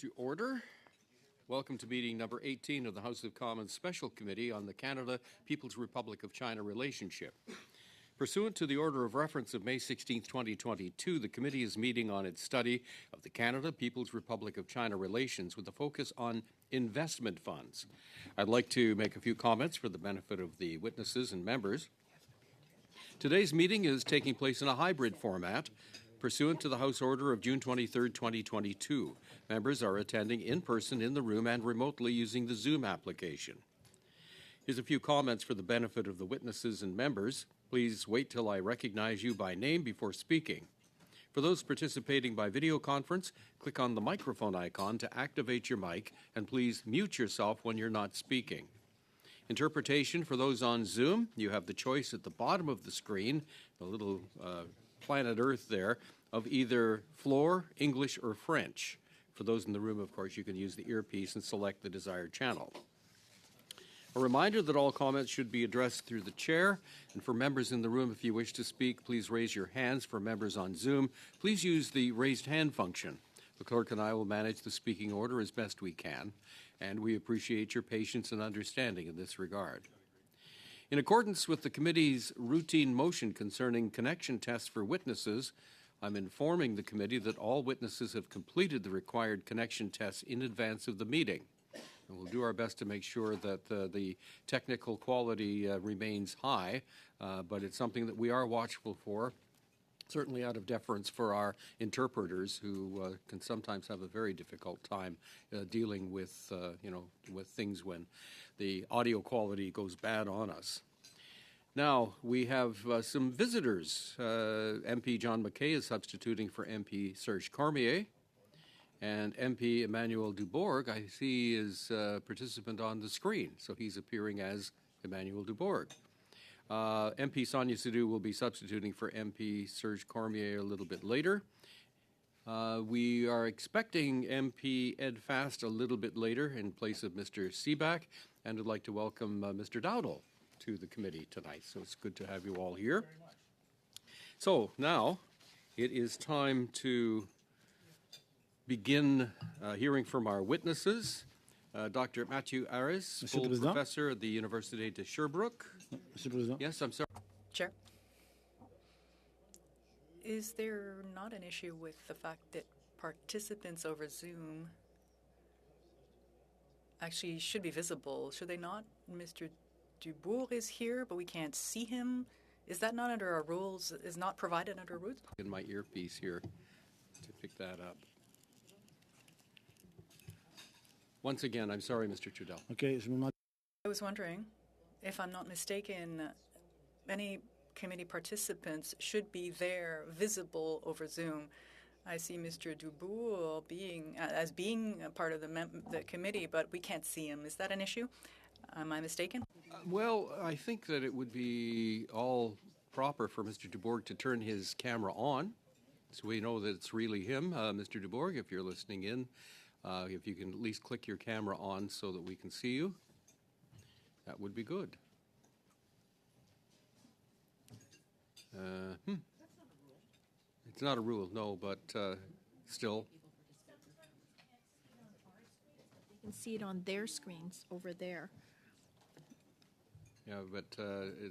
To order. Welcome to meeting number 18 of the House of Commons Special Committee on the Canada People's Republic of China relationship. Pursuant to the order of reference of May 16, 2022, the committee is meeting on its study of the Canada People's Republic of China relations with a focus on investment funds. I'd like to make a few comments for the benefit of the witnesses and members. Today's meeting is taking place in a hybrid format, pursuant to the House Order of June 23, 2022. Members are attending in person in the room and remotely using the Zoom application. Here's a few comments for the benefit of the witnesses and members. Please wait till I recognize you by name before speaking. For those participating by video conference, click on the microphone icon to activate your mic, and please mute yourself when you're not speaking. Interpretation for those on Zoom, you have the choice at the bottom of the screen, the little planet Earth there, of either floor, English, or French. For those in the room, of course, you can use the earpiece and select the desired channel. A reminder that all comments should be addressed through the chair, and for members in the room, if you wish to speak, please raise your hands. For members on Zoom, please use the raised hand function. The clerk and I will manage the speaking order as best we can, and we appreciate your patience and understanding in this regard. In accordance with the committee's routine motion concerning connection tests for witnesses, I'm informing the committee that all witnesses have completed the required connection tests in advance of the meeting. And we'll do our best to make sure that the technical quality remains high, but it's something that we are watchful for, certainly out of deference for our interpreters who can sometimes have a very difficult time dealing with, with things when the audio quality goes bad on us. Now, we have some visitors. MP John McKay is substituting for MP Serge Cormier, and MP Emmanuel Dubourg, I see, is a participant on the screen, so he's appearing as Emmanuel Dubourg. MP Sonia Sidhu will be substituting for MP Serge Cormier a little bit later. We are expecting MP Ed Fast a little bit later in place of Mr. Seaback, and I'd like to welcome Mr. Dowdall to the committee tonight. So it's good to have you all here. So now it is time to begin hearing from our witnesses. Dr. Mathieu Harris, full professor at the Université de Sherbrooke. Yes, I'm sorry. Chair. Is there not an issue with the fact that participants over Zoom actually should be visible? Should they not? Mr. Dubourg is here, but we can't see him. Is that not under our rules? Is not provided under our rules? In my earpiece here to pick that up. Once again, I'm sorry, Mr. Trudel. Okay. I was wondering, if I'm not mistaken, any committee participants should be there, visible over Zoom. I see Mr. Dubourg being a part of the committee, but we can't see him. Is that an issue? Am I mistaken? Well, I think that it would be all proper for Mr. Dubourg to turn his camera on, so we know that it's really him. Mr. Dubourg, if you're listening in, if you can at least click your camera on so that we can see you, that would be good. It's not a rule, no, but still. You can see it on their screens over there. Yeah, but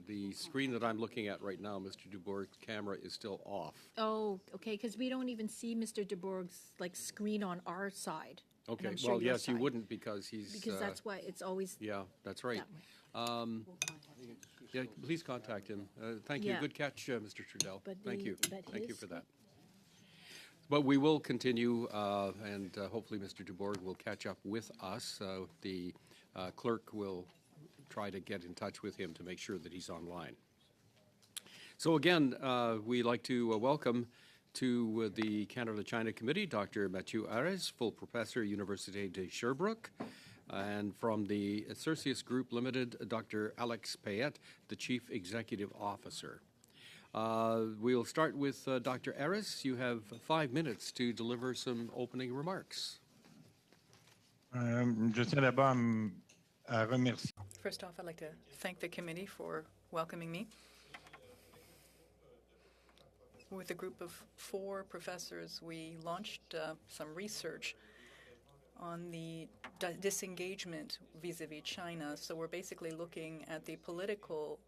the screen that I'm looking at right now, Mr. Dubourg's camera is still off. Oh, okay, because we don't even see Mr. Dubourg's screen on our side. Okay, Sure well, yes, side. you wouldn't because he's... Because that's why it's always... Yeah, that's right. That way. Yeah, please contact him. Thank you. Yeah. Good catch, Mr. Trudel. Thank you. Thank you for that. screen. But we will continue, and hopefully Mr. Dubourg will catch up with us. The clerk will try to get in touch with him to make sure that he's online. So again, we'd like to welcome to the Canada-China Committee, Dr. Mathieu Harris, full professor, Université de Sherbrooke, and from the Cercius Group Limited, Dr. Alex Payette, the Chief Executive Officer. We'll start with Dr. Harris. You have 5 minutes to deliver some opening remarks. Je tiens d'abord à remercier. First off, I'd like to thank the committee for welcoming me. With a group of 4 professors, we launched some research on the disengagement vis-a-vis China. So we're basically looking at the political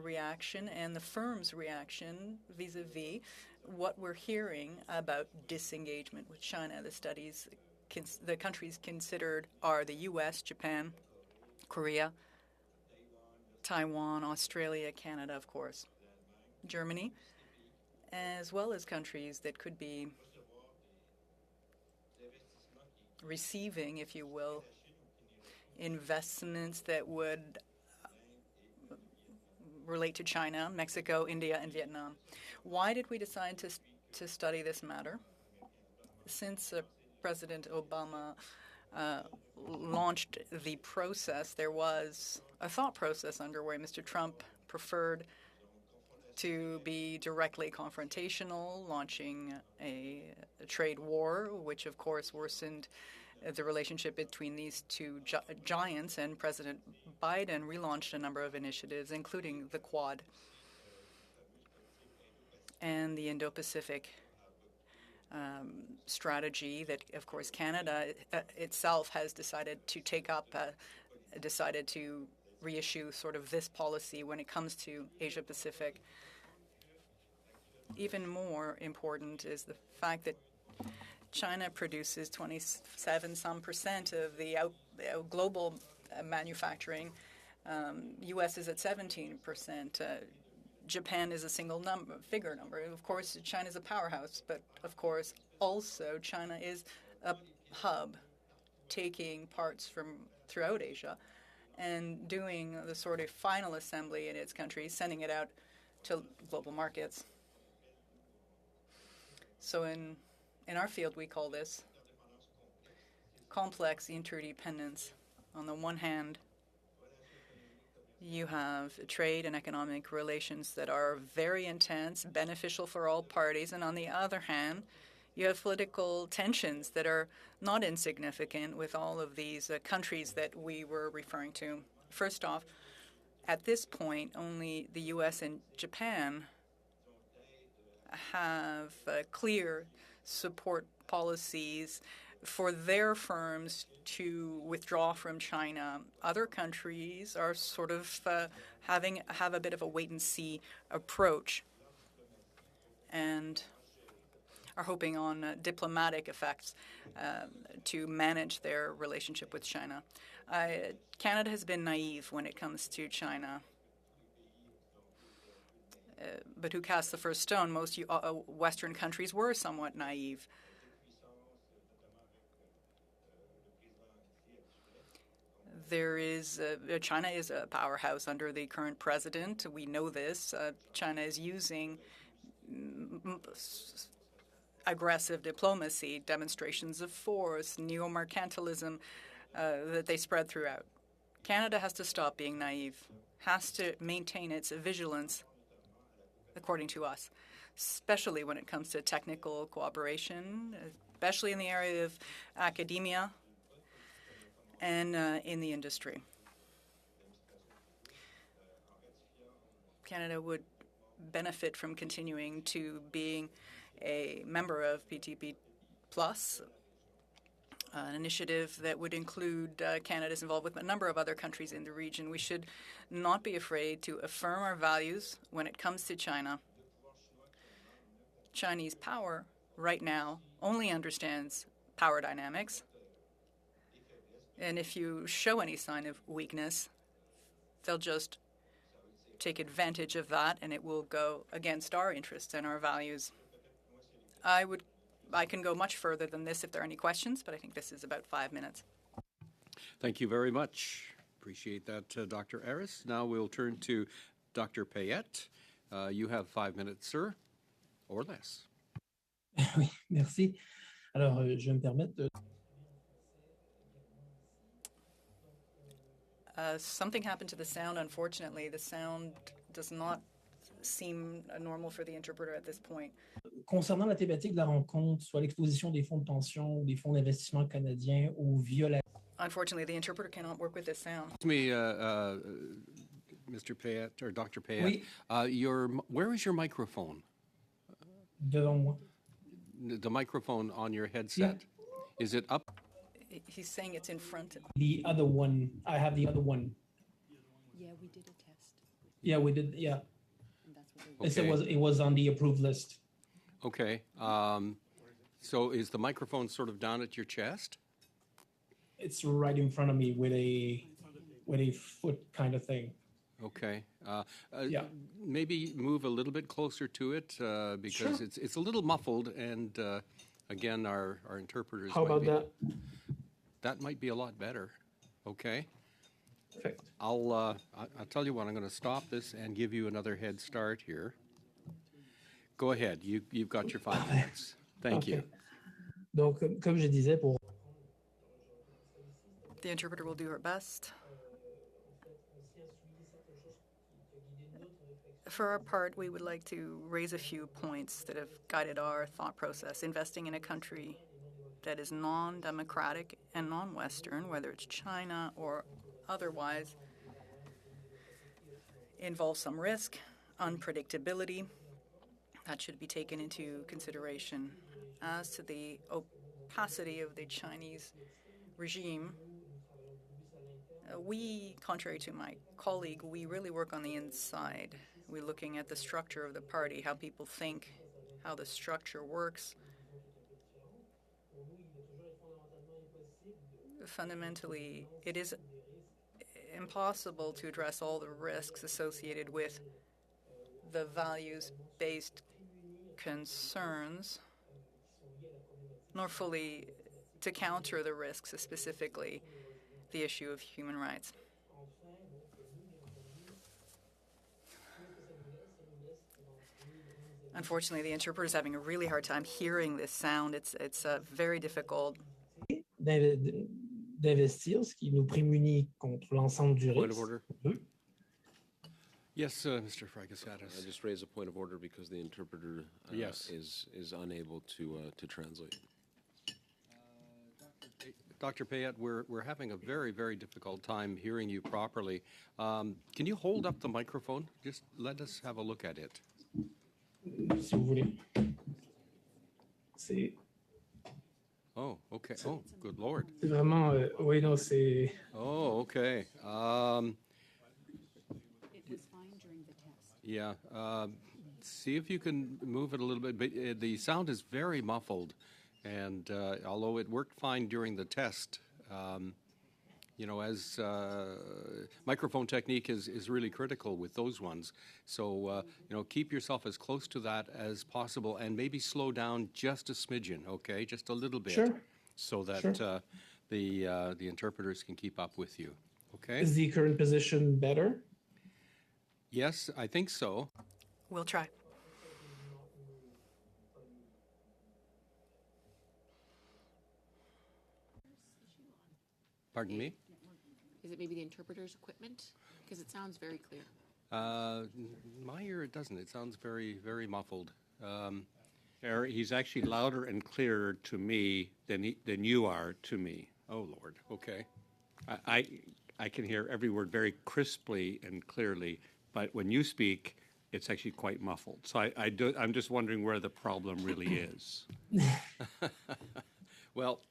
reaction and the firm's reaction vis-a-vis what we're hearing about disengagement with China. The studies, the countries considered are the U.S., Japan, Korea, Taiwan, Australia, Canada, of course, Germany, as well as countries that could be receiving, if you will, investments that would relate to China, Mexico, India, and Vietnam. Why did we decide to study this matter? Since President Obama launched the process, there was a thought process underway. Mr. Trump preferred to be directly confrontational, launching a trade war, which of course worsened the relationship between these two giants, and President Biden relaunched a number of initiatives, including the Quad and the Indo-Pacific strategy that, of course, Canada itself has decided to take up, decided to reissue sort of this policy when it comes to Asia-Pacific. Even more important is the fact that China produces 27% of the global manufacturing. U.S. is at 17%. Japan is a single figure number. Of course, China is a powerhouse, but of course, also China is a hub, taking parts from throughout Asia and doing the sort of final assembly in its country, sending it out to global markets. So in our field, we call this complex interdependence. On the one hand, you have trade and economic relations that are very intense, beneficial for all parties, and on the other hand, you have political tensions that are not insignificant with all of these countries that we were referring to. First off, at this point, only the U.S. and Japan have clear support policies for their firms to withdraw from China. Other countries are sort of have a bit of a wait-and-see approach and are hoping on diplomatic effects to manage their relationship with China. Canada has been naive when it comes to China. But who cast the first stone? Most Western countries were somewhat naive. China is a powerhouse under the current president. We know this. China is using aggressive diplomacy, demonstrations of force, neo-mercantilism that they spread throughout. Canada has to stop being naive, has to maintain its vigilance, according to us, especially when it comes to technical cooperation, especially in the area of academia and in the industry. Canada would benefit from continuing to being a member of PTP Plus, an initiative that would include Canada's involvement with a number of other countries in the region. We should not be afraid to affirm our values when it comes to China. Chinese power right now only understands power dynamics. And if you show any sign of weakness, they'll just take advantage of that, and it will go against our interests and our values. I can go much further than this if there are any questions, but I think this is about 5 minutes. Thank you very much. Appreciate that, Dr. Harris. Now we'll turn to Dr. Payette. You have 5 minutes, sir, or less. Oui, merci. Alors, je vais me permettre de... Something happened to the sound, unfortunately. The sound does not seem normal for the interpreter at this point. Concernant la thématique de la rencontre, soit l'exposition des fonds de pension ou des fonds d'investissement canadiens aux violations. Unfortunately, the interpreter cannot work with this sound. Me, Mr. Payette, or Dr. Payette, Oui. Where is your microphone? Devant moi. The microphone on your headset. Yeah. Is it up? He's saying it's in front of. The other one, I have the other one. Yeah, we did a test. Yeah, we did. Yeah, And that's what it was on the approved list. Okay. So is the microphone sort of down at your chest? It's right in front of me with a foot kind of thing. Okay. Yeah. Maybe move a little bit closer to it because Sure. it's a little muffled, and again, our interpreters. How about that? That might be a lot better. Okay. Perfect. I'll tell you what. I'm going to stop this and give you another head start here. Go ahead. You've got your 5 minutes. Thank you. Donc, comme je disais, pour The interpreter will do her best. For our part, we would like to raise a few points that have guided our thought process. Investing in a country that is non-democratic and non-Western, whether it's China or otherwise, involves some risk, unpredictability. That should be taken into consideration. As to the opacity of the Chinese regime, we, contrary to my colleague, we really work on the inside. We're looking at the structure of the party, how people think, how the structure works. Fundamentally, it is impossible to address all the risks associated with the values-based concerns, nor fully to counter the risks, specifically the issue of human rights. Unfortunately, the interpreter is having a really hard time hearing this sound. It's very difficult. d'investir, ce qui nous prémunit contre l'ensemble du Point of risque. order. Yes, Mr. Fragasatis. I just raise a point of order because the interpreter Yes. is unable to translate. Dr. Payette, we're having a very, very difficult time hearing you properly. Can you hold up the microphone? Just let us have a look at it. Si vous voulez. C'est Oh, okay. Oh, good Lord. vraiment, oui, non, c'est. Oh, okay. It was fine during the test. Yeah. See if you can move it a little bit. But the sound is very muffled, and although it worked fine during the test, as microphone technique is really critical with those ones. So, keep yourself as close to that as possible, and maybe slow down just a smidgen, okay? Just a little bit. Sure. So that Sure. the interpreters can keep up with you, okay? Is the current position better? Yes, I think so. We'll try. Pardon me? Is it maybe the interpreter's equipment? Because it sounds very clear. My ear, it doesn't. It sounds very, very muffled. He's actually louder and clearer to me than you are to me. Oh, Lord. Okay. I can hear every word very crisply and clearly, but when you speak, it's actually quite muffled. So I'm just wondering where the problem really is. Well,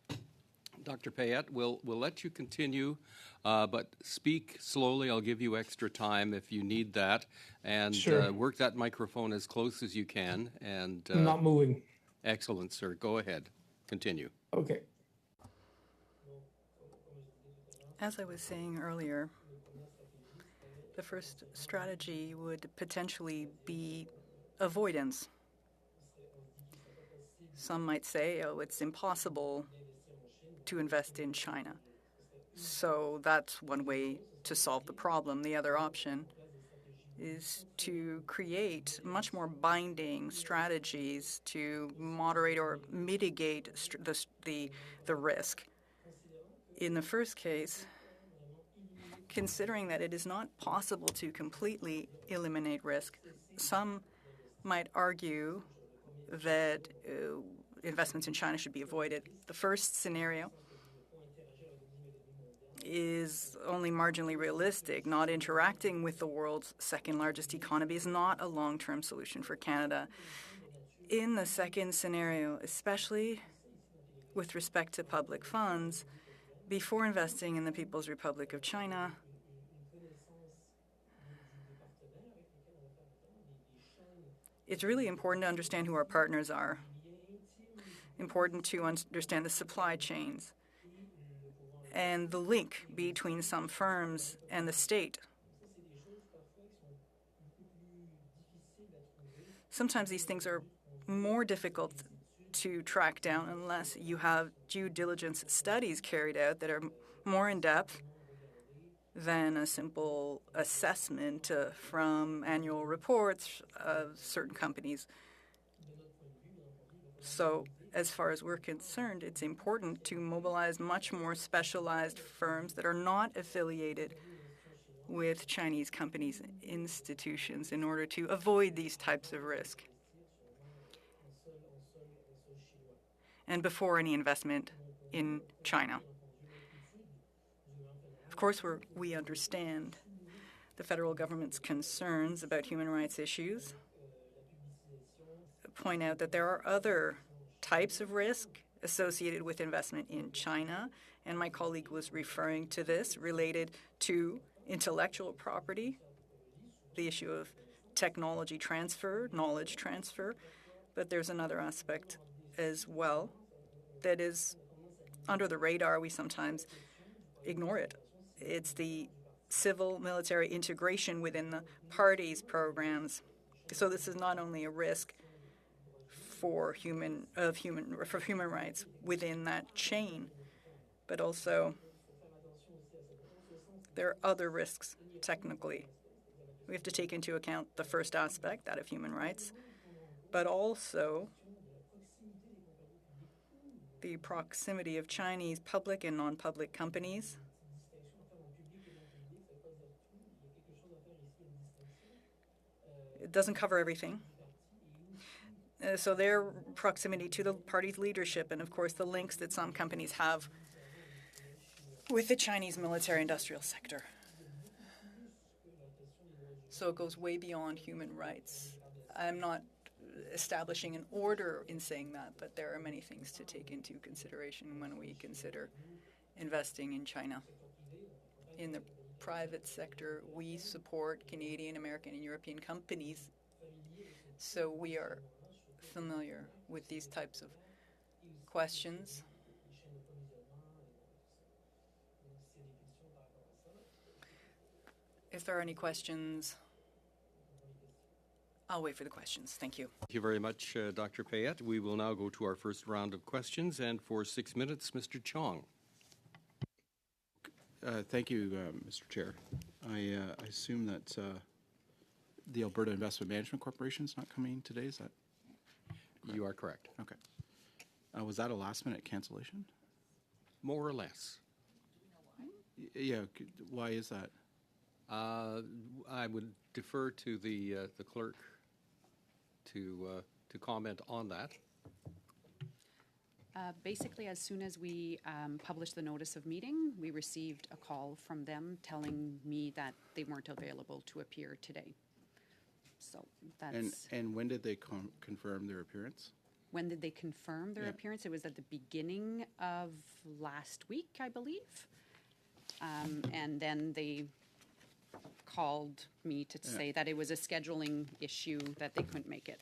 Dr. Payette, we'll let you continue, but speak slowly. I'll give you extra time if you need that, and Sure. work that microphone as close as you can. And I'm not moving. excellent, sir. Go ahead. Continue. Okay. As I was saying earlier, the first strategy would potentially be avoidance. Some might say, oh, it's impossible to invest in China. So that's one way to solve the problem. The other option is to create much more binding strategies to moderate or mitigate the risk. In the first case, considering that it is not possible to completely eliminate risk, some might argue that investments in China should be avoided. The first scenario is only marginally realistic. Not interacting with the world's second largest economy is not a long-term solution for Canada. In the second scenario, especially with respect to public funds, Before investing in the People's Republic of China, it's really important to understand who our partners are, important to understand the supply chains and the link between some firms and the state. Sometimes these things are more difficult to track down unless you have due diligence studies carried out that are more in-depth than a simple assessment from annual reports of certain companies. So as far as we're concerned, it's important to mobilize much more specialized firms that are not affiliated with Chinese companies, institutions, in order to avoid these types of risk. And before any investment in China. Of course, we understand the federal government's concerns about human rights issues, point out that there are other types of risk associated with investment in China, and my colleague was referring to this related to intellectual property, the issue of technology transfer, knowledge transfer, but there's another aspect as well that is under the radar. We sometimes ignore it. It's the civil-military integration within the parties' programs. So this is not only a risk for human rights within that chain, but also there are other risks technically. We have to take into account the first aspect, that of human rights, but also the proximity of Chinese public and non-public companies. It doesn't cover everything. So their proximity to the party's leadership and, of course, the links that some companies have with the Chinese military-industrial sector. So it goes way beyond human rights. I'm not establishing an order in saying that, but there are many things to take into consideration when we consider investing in China. In the private sector, we support Canadian, American, and European companies, so we are familiar with these types of questions. If there are any questions, I'll wait for the questions. Thank you. Thank you very much, Dr. Payette. We will now go to our first round of questions, and for 6 minutes, Mr. Chong. Thank you, Mr. Chair. I assume that the Alberta Investment Management Corporation is not coming today, is that correct? You are correct. Okay. Was that a last-minute cancellation? More or less. Yeah, why is that? I would defer to the clerk to comment on that. Basically, as soon as we published the notice of meeting, we received a call from them telling me that they weren't available to appear today. So that's... And when did they confirm their appearance? When did they confirm their appearance? It was at the beginning of last week, I believe. And then they called me to say that it was a scheduling issue, that they couldn't make it.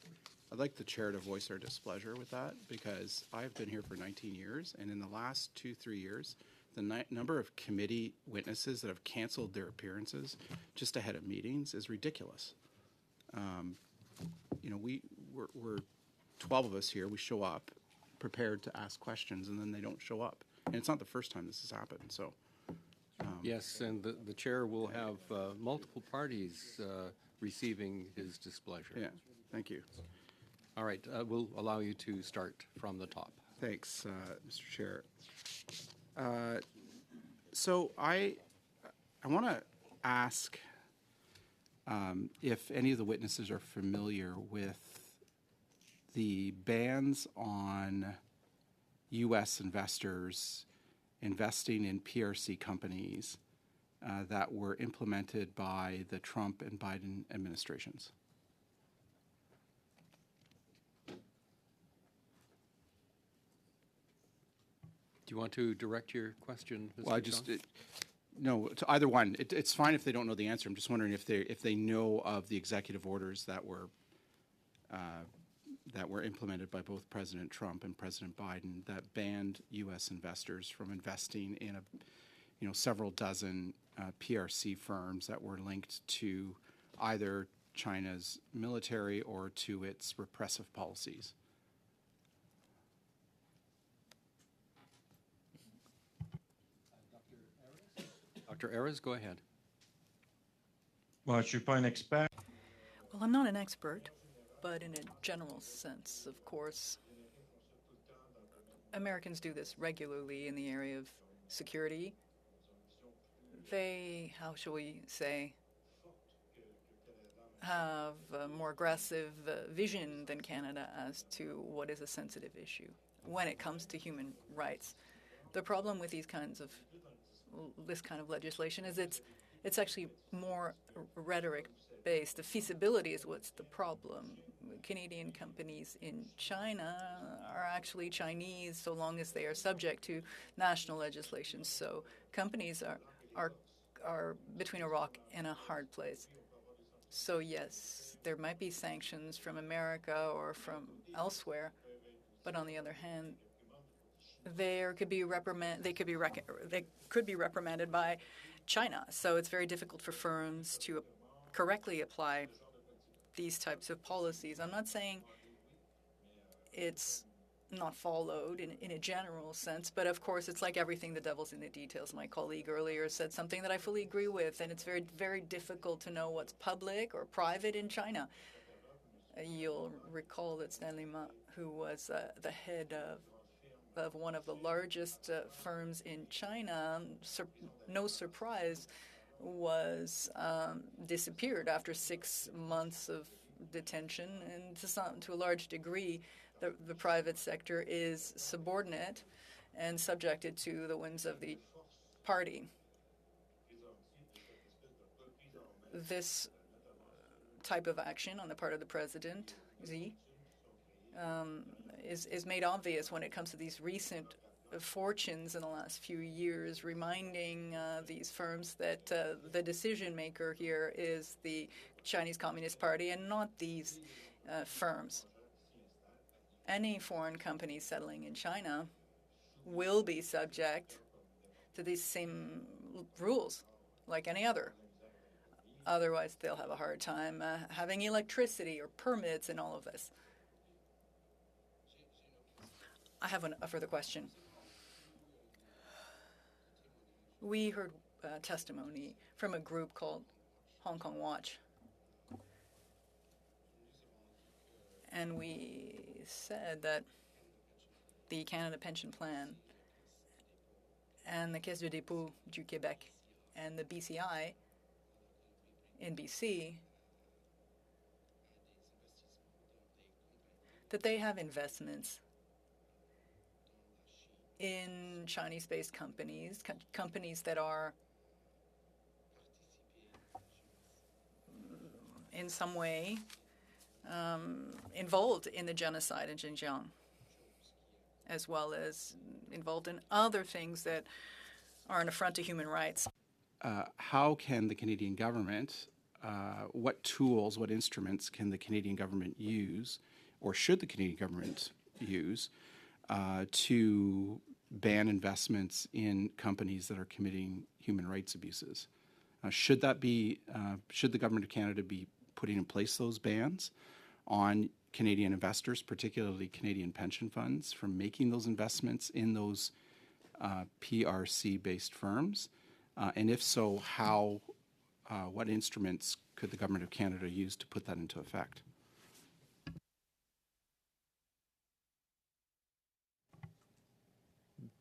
I'd like the chair to voice our displeasure with that, because I've been here for 19 years, and in the last 2-3 years, the number of committee witnesses that have canceled their appearances just ahead of meetings is ridiculous. You know, we're 12 of us here. We show up prepared to ask questions, and then they don't show up. And it's not the first time this has happened. So. Yes, and the chair will have multiple parties receiving his displeasure. Yeah, thank you. All right, we'll allow you to start from the top. Thanks, Mr. Chair. So I want to ask if any of the witnesses are familiar with the bans on U.S. investors investing in PRC companies that were implemented by the Trump and Biden administrations. Do you want to direct your question, Mr. Well, I just, no, to either one. It's fine if they don't know the answer. I'm just wondering if they know of the executive orders that were implemented by both President Trump and President Biden that banned U.S. investors from investing in several dozen PRC firms that were linked to either China's military or to its repressive policies. Dr. Ayres, go ahead. Moi, je suis pas un expert. Well, I'm not an expert, but in a general sense, of course, Americans do this regularly in the area of security. They, how shall we say, have a more aggressive vision than Canada as to what is a sensitive issue when it comes to human rights. The problem with this kind of legislation is it's actually more rhetoric based. The feasibility is what's the problem. Canadian companies in China are actually Chinese so long as they are subject to national legislation. So companies are between a rock and a hard place. So yes, there might be sanctions from America or from elsewhere, but on the other hand, they could be reprimanded by China. So it's very difficult for firms to correctly apply these types of policies. I'm not saying it's not followed in a general sense, but of course it's like everything, the devil's in the details. My colleague earlier said something that I fully agree with, and it's very, very difficult to know what's public or private in China. You'll recall that Stanley Ma, who was the head of one of the largest firms in China, no surprise, was disappeared after 6 months of detention, and to a large degree, the private sector is subordinate and subjected to the whims of the party. This type of action on the part of the president, Xi, is made obvious when it comes to these recent fortunes in the last few years, reminding these firms that the decision maker here is the Chinese Communist Party and not these firms. Any foreign company settling in China will be subject to these same rules like any other. Otherwise, they'll have a hard time having electricity or permits and all of this. I have a further question. We heard testimony from a group called Hong Kong Watch. And we said that the Canada Pension Plan and the Caisse de dépôt du Québec and the BCI in BC, that they have investments in Chinese-based companies, companies that are in some way involved in the genocide in Xinjiang, as well as involved in other things that are an affront to human rights. How can the Canadian government, what tools, what instruments can the Canadian government use, or should the Canadian government use, to ban investments in companies that are committing human rights abuses? Should the government of Canada be putting in place those bans on Canadian investors, particularly Canadian pension funds, from making those investments in those PRC-based firms? And if so, how, what instruments could the government of Canada use to put that into effect?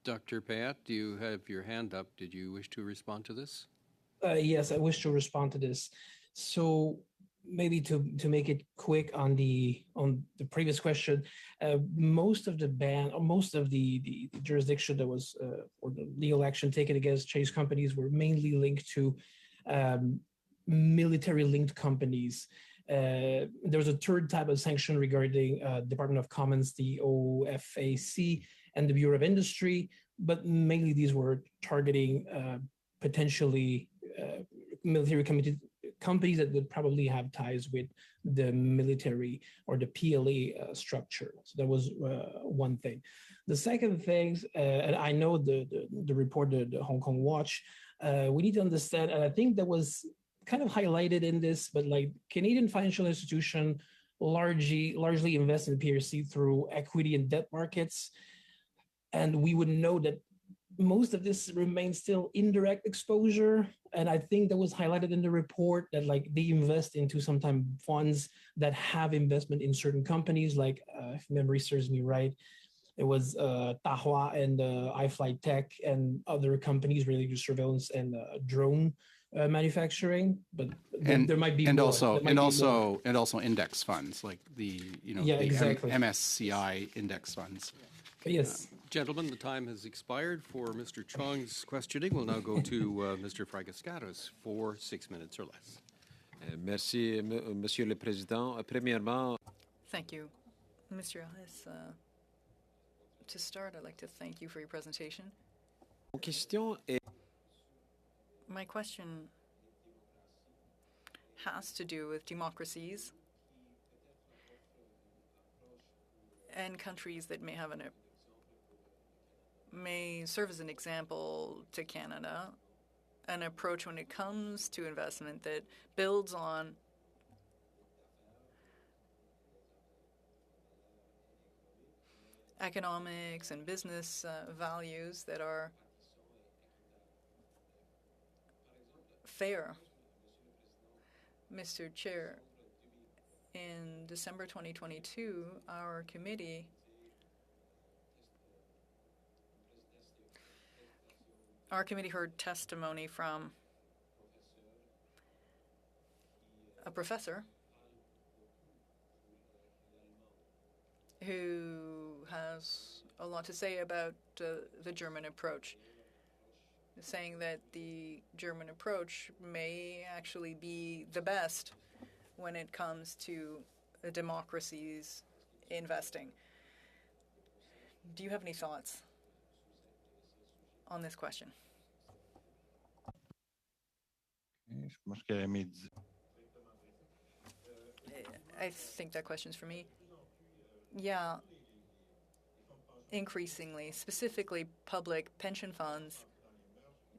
Dr. Payat, do you have your hand up? Did you wish to respond to this? Yes, I wish to respond to this. So maybe to make it quick on the previous question, most of the jurisdiction that was or the legal action taken against Chinese companies were mainly linked to military-linked companies. There was a third type of sanction regarding Department of Commerce, the OFAC, and the Bureau of Industry, but mainly these were targeting potentially military companies that would probably have ties with the military or the PLA structure. So that was one thing. The second thing, and I know the report, the Hong Kong Watch, we need to understand, and I think that was kind of highlighted in this, but like Canadian financial institution largely invest in PRC through equity and debt markets. And we would know that most of this remains still indirect exposure. And I think that was highlighted in the report that like they invest into sometimes funds that have investment in certain companies, like if memory serves me right, it was Tahua and iFlight Tech and other companies related to surveillance and drone manufacturing. But there might be more. And also index funds like the exactly. MSCI index funds. Yes. Gentlemen, the time has expired for Mr. Chong's questioning. We'll now go to Mr. Fragaskatos for 6 minutes or less. Merci, Monsieur le Président. Premièrement, Thank you. Mr. Ellis, to start, I'd like to thank you for your presentation. mon question est My question has to do with democracies and countries that may serve as an example to Canada, an approach when it comes to investment that builds on economics and business values that are fair. Mr. Chair, in December 2022, our committee heard testimony from a professor who has a lot to say about the German approach, saying that the German approach may actually be the best when it comes to democracies investing. Do you have any thoughts on this question? I think that question's for me. Yeah. Increasingly, specifically public pension funds,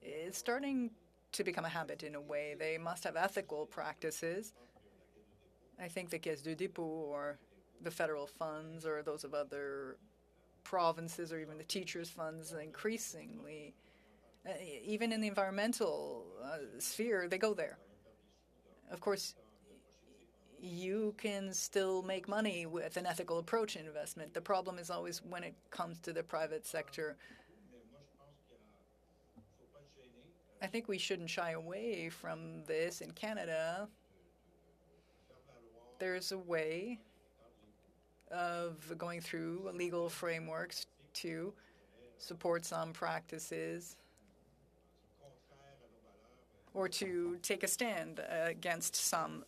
it's starting to become a habit in a way. They must have ethical practices. I think the Caisse de dépôt or the federal funds or those of other provinces or even the teachers' funds increasingly, even in the environmental sphere, they go there. Of course, you can still make money with an ethical approach in investment. The problem is always when it comes to the private sector. I think we shouldn't shy away from this. In Canada, there's a way of going through legal frameworks to support some practices or to take a stand against some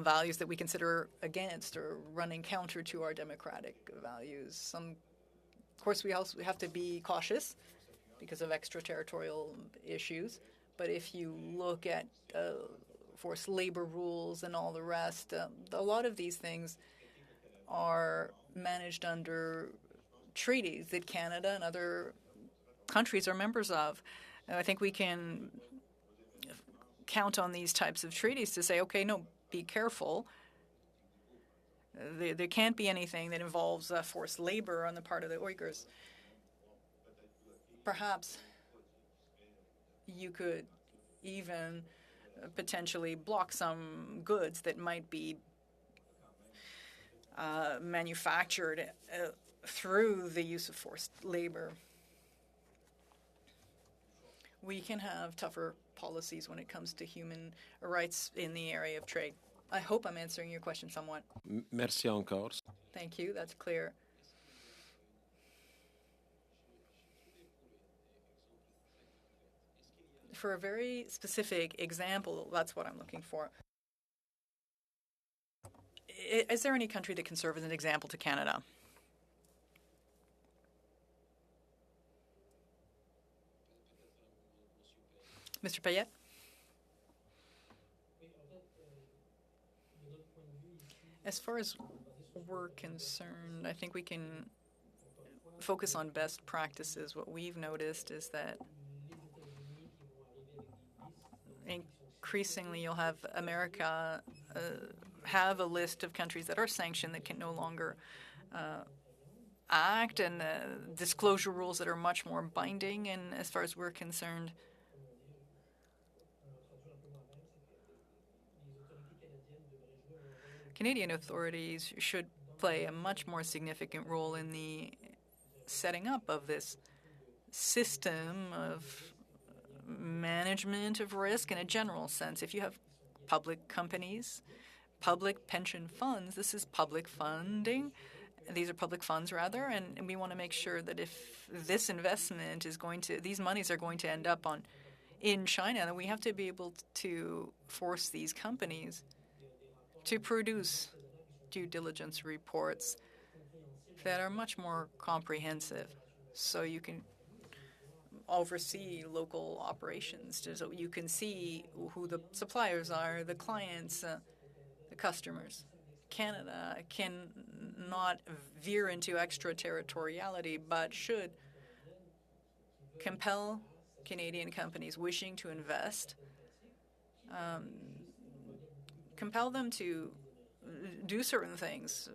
values that we consider against or running counter to our democratic values. Of course, we also have to be cautious because of extraterritorial issues. But if you look at forced labor rules and all the rest, a lot of these things are managed under treaties that Canada and other countries are members of. I think we can count on these types of treaties to say, okay, no, be careful. There can't be anything that involves forced labor on the part of the Uyghurs. Perhaps you could even potentially block some goods that might be manufactured through the use of forced labor. We can have tougher policies when it comes to human rights in the area of trade. I hope I'm answering your question somewhat. merci encore. Thank you. That's clear. For a very specific example, that's what I'm looking for. Is there any country that can serve as an example to Canada? Mr. Payette? As far as we're concerned, I think we can focus on best practices. What we've noticed is that increasingly you'll have America have a list of countries that are sanctioned that can no longer act, and disclosure rules that are much more binding. And as far as we're concerned, Canadian authorities should play a much more significant role in the setting up of this system of management of risk in a general sense. If you have public companies, public pension funds, this is public funding. These are public funds, rather, and we want to make sure that if this investment is going to, these monies are going to end up in China, then we have to be able to force these companies to produce due diligence reports that are much more comprehensive, so you can oversee local operations, so you can see who the suppliers are, the clients, the customers. Canada can not veer into extraterritoriality, but should compel Canadian companies wishing to invest, compel them to do certain things.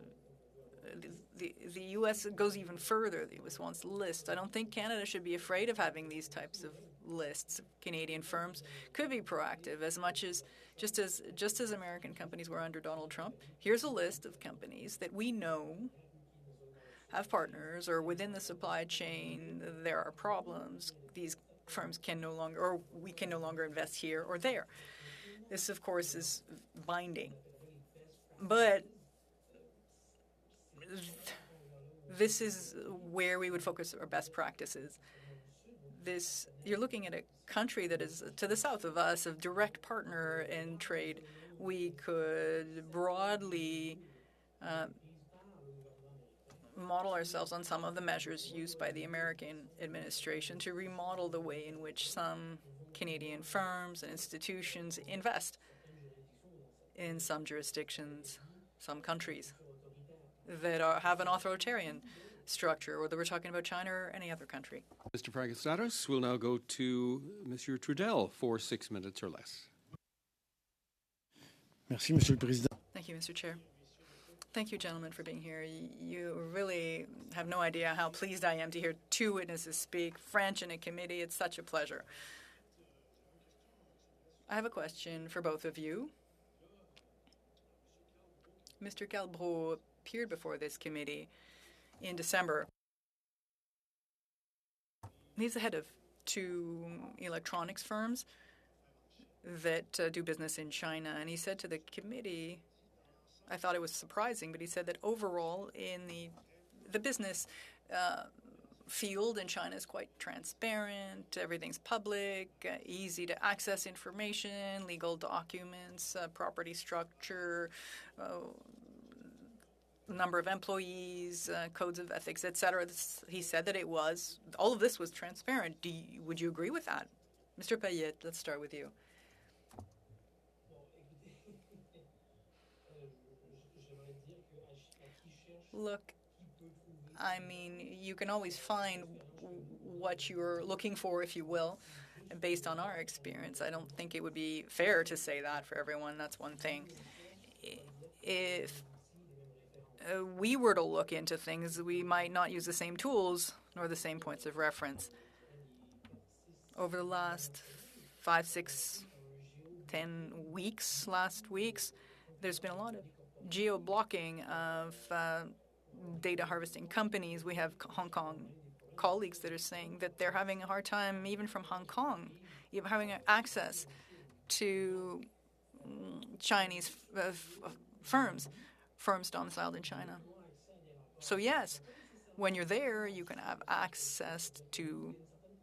The U.S. goes even further. The U.S. wants lists. I don't think Canada should be afraid of having these types of lists. Canadian firms could be proactive as much as just as American companies were under Donald Trump. Here's a list of companies that we know have partners, or within the supply chain there are problems. These firms can no longer, or we can no longer invest here or there. This, of course, is binding. But this is where we would focus our best practices. You're looking at a country that is to the south of us, a direct partner in trade. We could broadly model ourselves on some of the measures used by the American administration to remodel the way in which some Canadian firms and institutions invest in some jurisdictions, some countries that have an authoritarian structure, whether we're talking about China or any other country. Mr. Frankenstatos, we'll now go to Monsieur Trudel for 6 minutes or less. Merci, Monsieur le Président. Thank you, Mr. Chair. Thank you, gentlemen, for being here. You really have no idea how pleased I am to hear two witnesses speak French in a committee. It's such a pleasure. I have a question for both of you. Mr. Calbro appeared before this committee in December. He's the head of two electronics firms that do business in China, and he said to the committee, I thought it was surprising, but he said that overall in the business field in China is quite transparent. Everything's public, easy to access information, legal documents, property structure, number of employees, codes of ethics, etc. He said that all of this was transparent. Would you agree with that? Mr. Payette, let's start with you. Look, I mean, you can always find what you're looking for, if you will, based on our experience. I don't think it would be fair to say that for everyone. That's one thing. If we were to look into things, we might not use the same tools nor the same points of reference. Over the last 5, 6, 10 weeks, there's been a lot of geo-blocking of data harvesting companies. We have Hong Kong colleagues that are saying that they're having a hard time, even from Hong Kong, even having access to Chinese firms domiciled in China. So yes, when you're there, you can have access to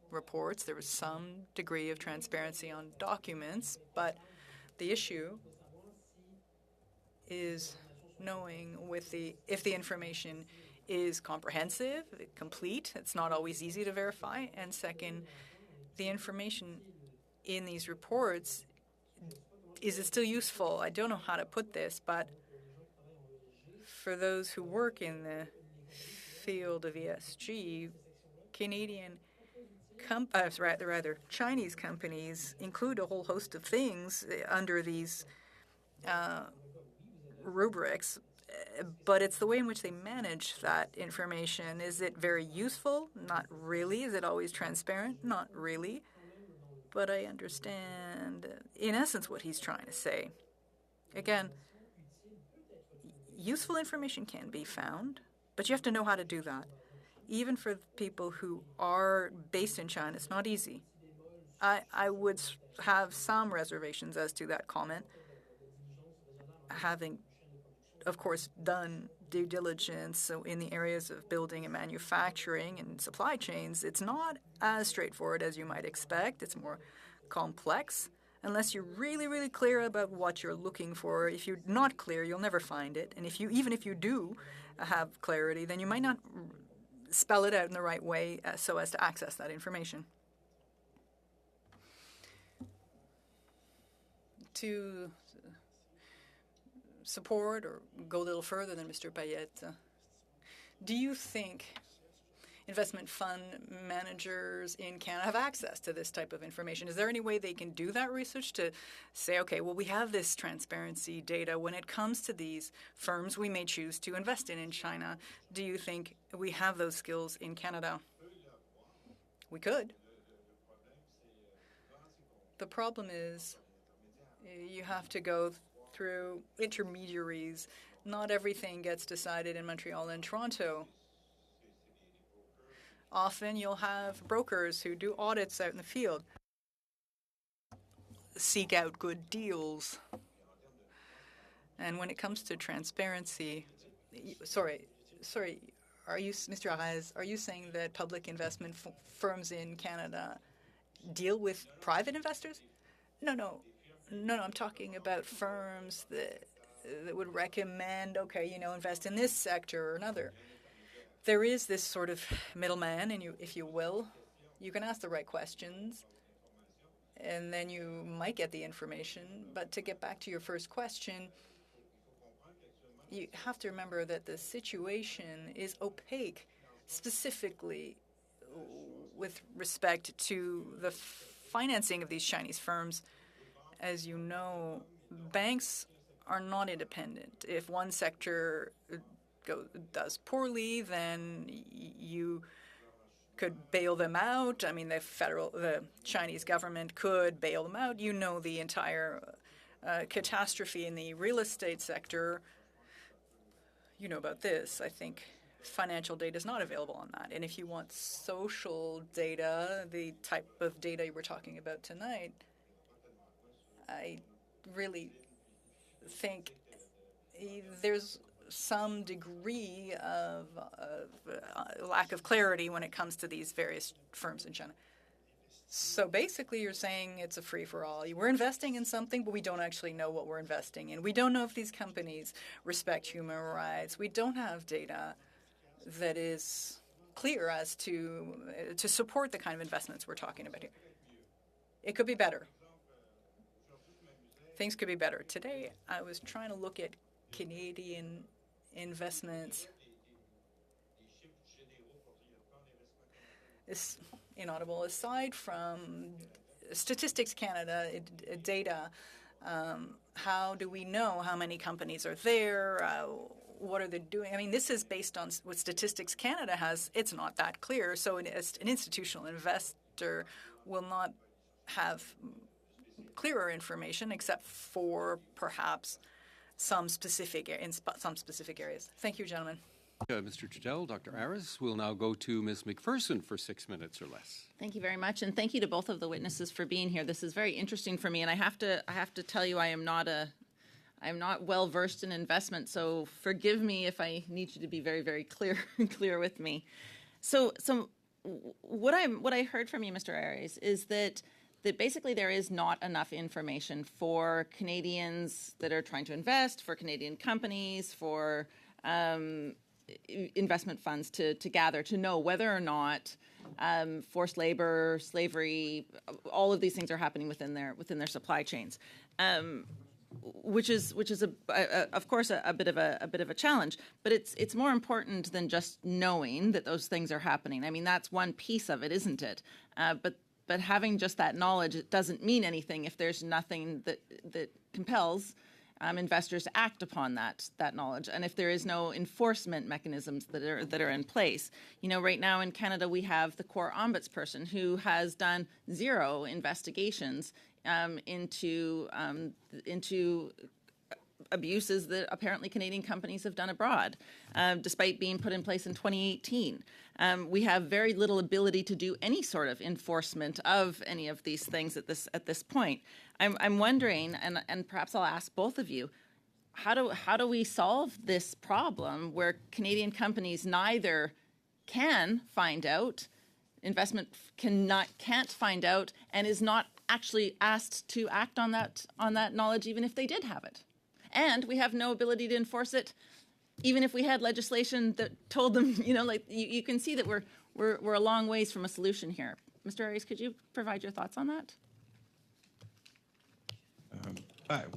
reports. There was some degree of transparency on documents, but the issue is knowing if the information is comprehensive, complete. It's not always easy to verify. And second, the information in these reports, is it still useful? I don't know how to put this, but for those who work in the field of ESG, Chinese companies include a whole host of things under these rubrics, but it's the way in which they manage that information. Is it very useful? Not really. Is it always transparent? Not really. But I understand, in essence, what he's trying to say. Again, useful information can be found, but you have to know how to do that. Even for people who are based in China, it's not easy. I would have some reservations as to that comment. Having, of course, done due diligence so in the areas of building and manufacturing and supply chains, it's not as straightforward as you might expect. It's more complex. Unless you're really, really clear about what you're looking for. If you're not clear, you'll never find it. And even if you do have clarity, then you might not spell it out in the right way so as to access that information. To support or go a little further than Mr. Payette, do you think investment fund managers in Canada have access to this type of information? Is there any way they can do that research to say, okay, well, we have this transparency data. When it comes to these firms we may choose to invest in China, do you think we have those skills in Canada? We could. The problem is you have to go through intermediaries. Not everything gets decided in Montreal and Toronto. Often you'll have brokers who do audits out in the field, seek out good deals. And when it comes to transparency, sorry, are you, Mr. Arez, are you saying that public investment firms in Canada deal with private investors? No, I'm talking about firms that would recommend, okay, invest in this sector or another. There is this sort of middleman, and if you will, you can ask the right questions, and then you might get the information. But to get back to your first question, you have to remember that the situation is opaque, specifically with respect to the financing of these Chinese firms. As you know, banks are not independent. If one sector does poorly, then you could bail them out. I mean, the Chinese government could bail them out. You know the entire catastrophe in the real estate sector. You know about this. I think financial data is not available on that. And if you want social data, the type of data we're talking about tonight, I really think there's some degree of lack of clarity when it comes to these various firms in China. So basically you're saying it's a free-for-all. We're investing in something, but we don't actually know what we're investing in. We don't know if these companies respect human rights. We don't have data that is clear as to support the kind of investments we're talking about here. It could be better. Things could be better. Today I was trying to look at Canadian investments. It's inaudible. Aside from Statistics Canada data, how do we know how many companies are there? What are they doing? I mean, this is based on what Statistics Canada has. It's not that clear. So an institutional investor will not have clearer information except for perhaps some specific areas. Thank you, gentlemen. Mr. Trudel, Dr. Aris. We'll now go to Ms. McPherson for 6 minutes or less. Thank you very much, and thank you to both of the witnesses for being here. This is very interesting for me, and I have to tell you, I am not well versed in investment, so forgive me if I need you to be very, very clear with me. So what I heard from you, Mr. Aris, is that basically there is not enough information for Canadians that are trying to invest, for Canadian companies, for investment funds to gather, to know whether or not forced labor, slavery, all of these things are happening within their supply chains, which is of course a bit of a challenge. But it's more important than just knowing that those things are happening. I mean, that's one piece of it, isn't it? But having just that knowledge, it doesn't mean anything if there's nothing that compels investors to act upon that knowledge, and if there is no enforcement mechanisms that are in place. Right now in Canada, we have the core ombudsperson who has done 0 investigations into abuses that apparently Canadian companies have done abroad, despite being put in place in 2018. We have very little ability to do any sort of enforcement of any of these things at this point. I'm wondering, and perhaps I'll ask both of you, how do we solve this problem where Canadian companies neither can find out, can't find out, and is not actually asked to act on that knowledge even if they did have it? And we have no ability to enforce it, even if we had legislation that told them, you can see that we're a long ways from a solution here. Mr. Arias, could you provide your thoughts on that?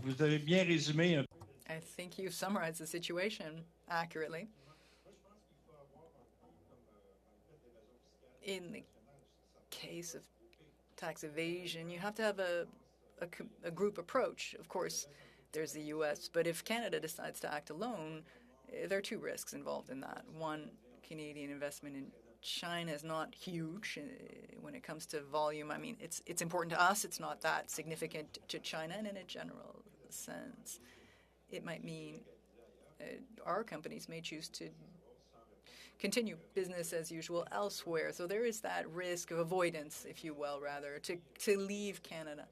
Vous avez bien résumé. I think you've summarized the situation accurately. In the case of tax evasion, you have to have a group approach. Of course, there's the U.S., but if Canada decides to act alone, there are 2 risks involved in that. One, Canadian investment in China is not huge when it comes to volume. I mean, it's important to us. It's not that significant to China, and in a general sense, it might mean our companies may choose to continue business as usual elsewhere. So there is that risk of avoidance, if you will, rather, to leave Canada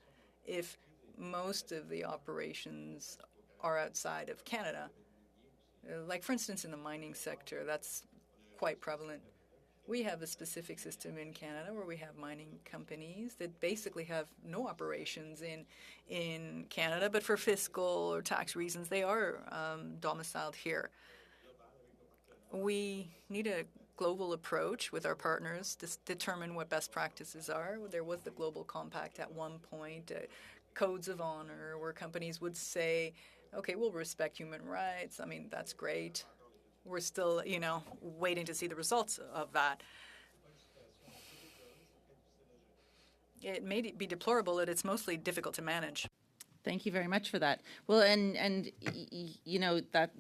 if most of the operations are outside of Canada. Like, for instance, in the mining sector, that's quite prevalent. We have a specific system in Canada where we have mining companies that basically have no operations in Canada, but for fiscal or tax reasons, they are domiciled here. We need a global approach with our partners to determine what best practices are. There was the Global Compact at one point, codes of honor, where companies would say, okay, we'll respect human rights. I mean, that's great. We're still, waiting to see the results of that. It may be deplorable that it's mostly difficult to manage. Thank you very much for that. Well, and that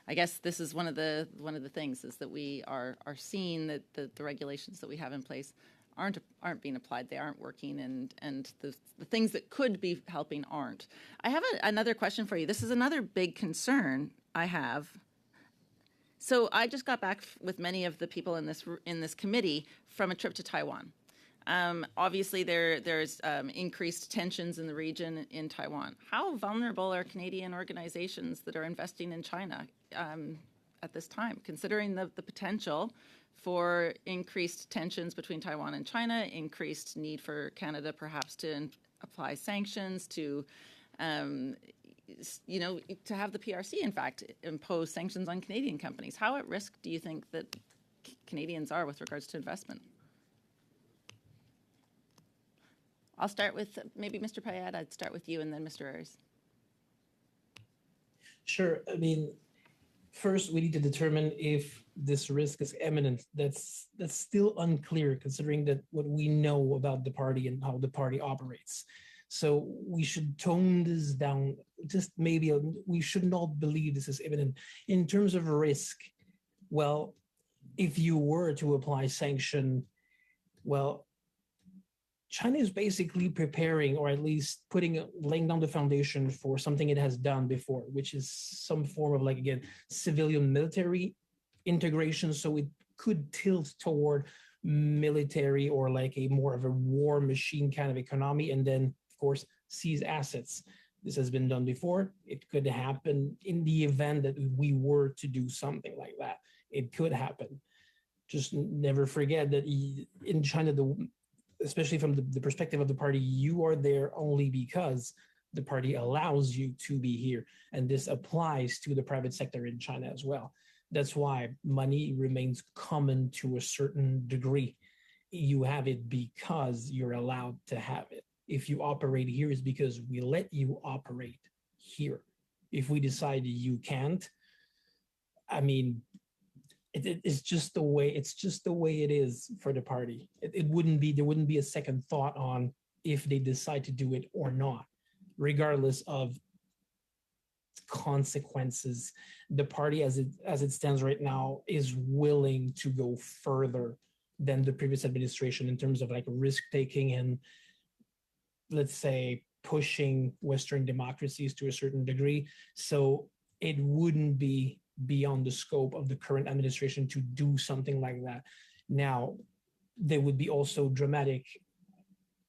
I guess this is one of the things is that we are seeing that the regulations that we have in place aren't being applied. They aren't working, and the things that could be helping aren't. I have another question for you. This is another big concern I have. So I just got back with many of the people in this committee from a trip to Taiwan. Obviously, there's increased tensions in the region in Taiwan. How vulnerable are Canadian organizations that are investing in China at this time, considering the potential for increased tensions between Taiwan and China, increased need for Canada perhaps to apply sanctions, to have the PRC, in fact, impose sanctions on Canadian companies? How at risk do you think that Canadians are with regards to investment? I'll start with maybe Mr. Payette. I'd start with you and then Mr. Ayres. Sure. I mean, first we need to determine if this risk is imminent. That's still unclear, considering that what we know about the party and how the party operates. So we should tone this down. Just maybe we should not believe this is imminent. In terms of risk, well, if you were to apply sanction, well, China is basically preparing, or at least laying down the foundation for something it has done before, which is some form of, like, again, civilian military integration. So it could tilt toward military, or like a more of a war machine kind of economy, and then, of course, seize assets. This has been done before. It could happen in the event that we were to do something like that. It could happen. Just never forget that in China, especially from the perspective of the party, you are there only because the party allows you to be here. And this applies to the private sector in China as well. That's why money remains common to a certain degree. You have it because you're allowed to have it. If you operate here, it's because we let you operate here. If we decide you can't, I mean, it's just the way it is for the party. It wouldn't be there wouldn't be a second thought on if they decide to do it or not, regardless of consequences. The party as it stands right now is willing to go further than the previous administration in terms of like risk taking and, let's say, pushing Western democracies to a certain degree. So it wouldn't be beyond the scope of the current administration to do something like that. Now, there would be also dramatic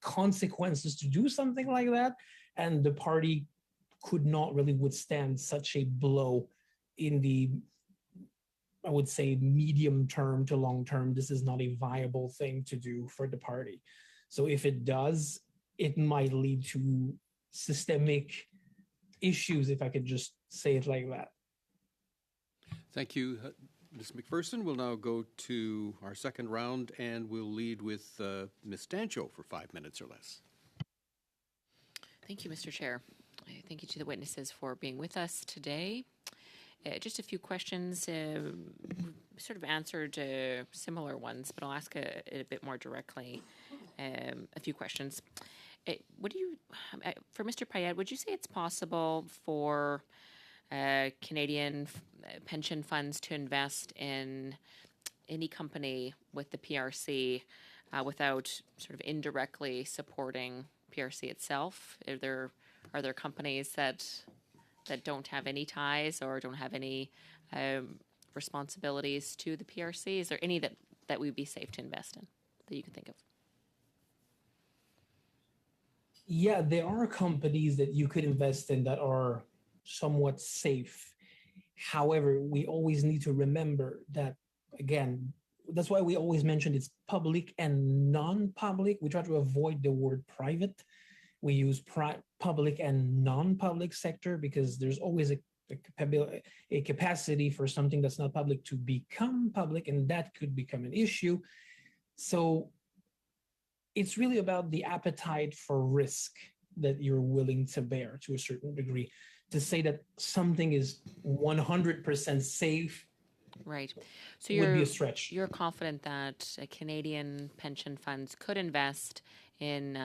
consequences to do something like that, and the party could not really withstand such a blow in the, I would say, medium term to long term. This is not a viable thing to do for the party. So if it does, it might lead to systemic issues, if I could just say it like that. Thank you, Ms. McPherson. We'll now go to our second round, and we'll lead with Ms. Dancho for 5 minutes or less. Thank you, Mr. Chair. Thank you to the witnesses for being with us today. Just a few questions, sort of answered similar ones, but I'll ask it a bit more directly. A few questions. What do you, for Mr. Payette, would you say it's possible for Canadian pension funds to invest in any company with the PRC without sort of indirectly supporting PRC itself? Are there companies that don't have any ties or don't have any responsibilities to the PRC? Is there any that would be safe to invest in that you can think of? Yeah, there are companies that you could invest in that are somewhat safe. However, we always need to remember that, again, that's why we always mention it's public and non-public. We try to avoid the word private. We use public and non-public sector because there's always a capacity for something that's not public to become public, and that could become an issue. So it's really about the appetite for risk that you're willing to bear to a certain degree. To say that something is 100% safe, right? So would be a stretch. You're confident that Canadian pension funds could invest in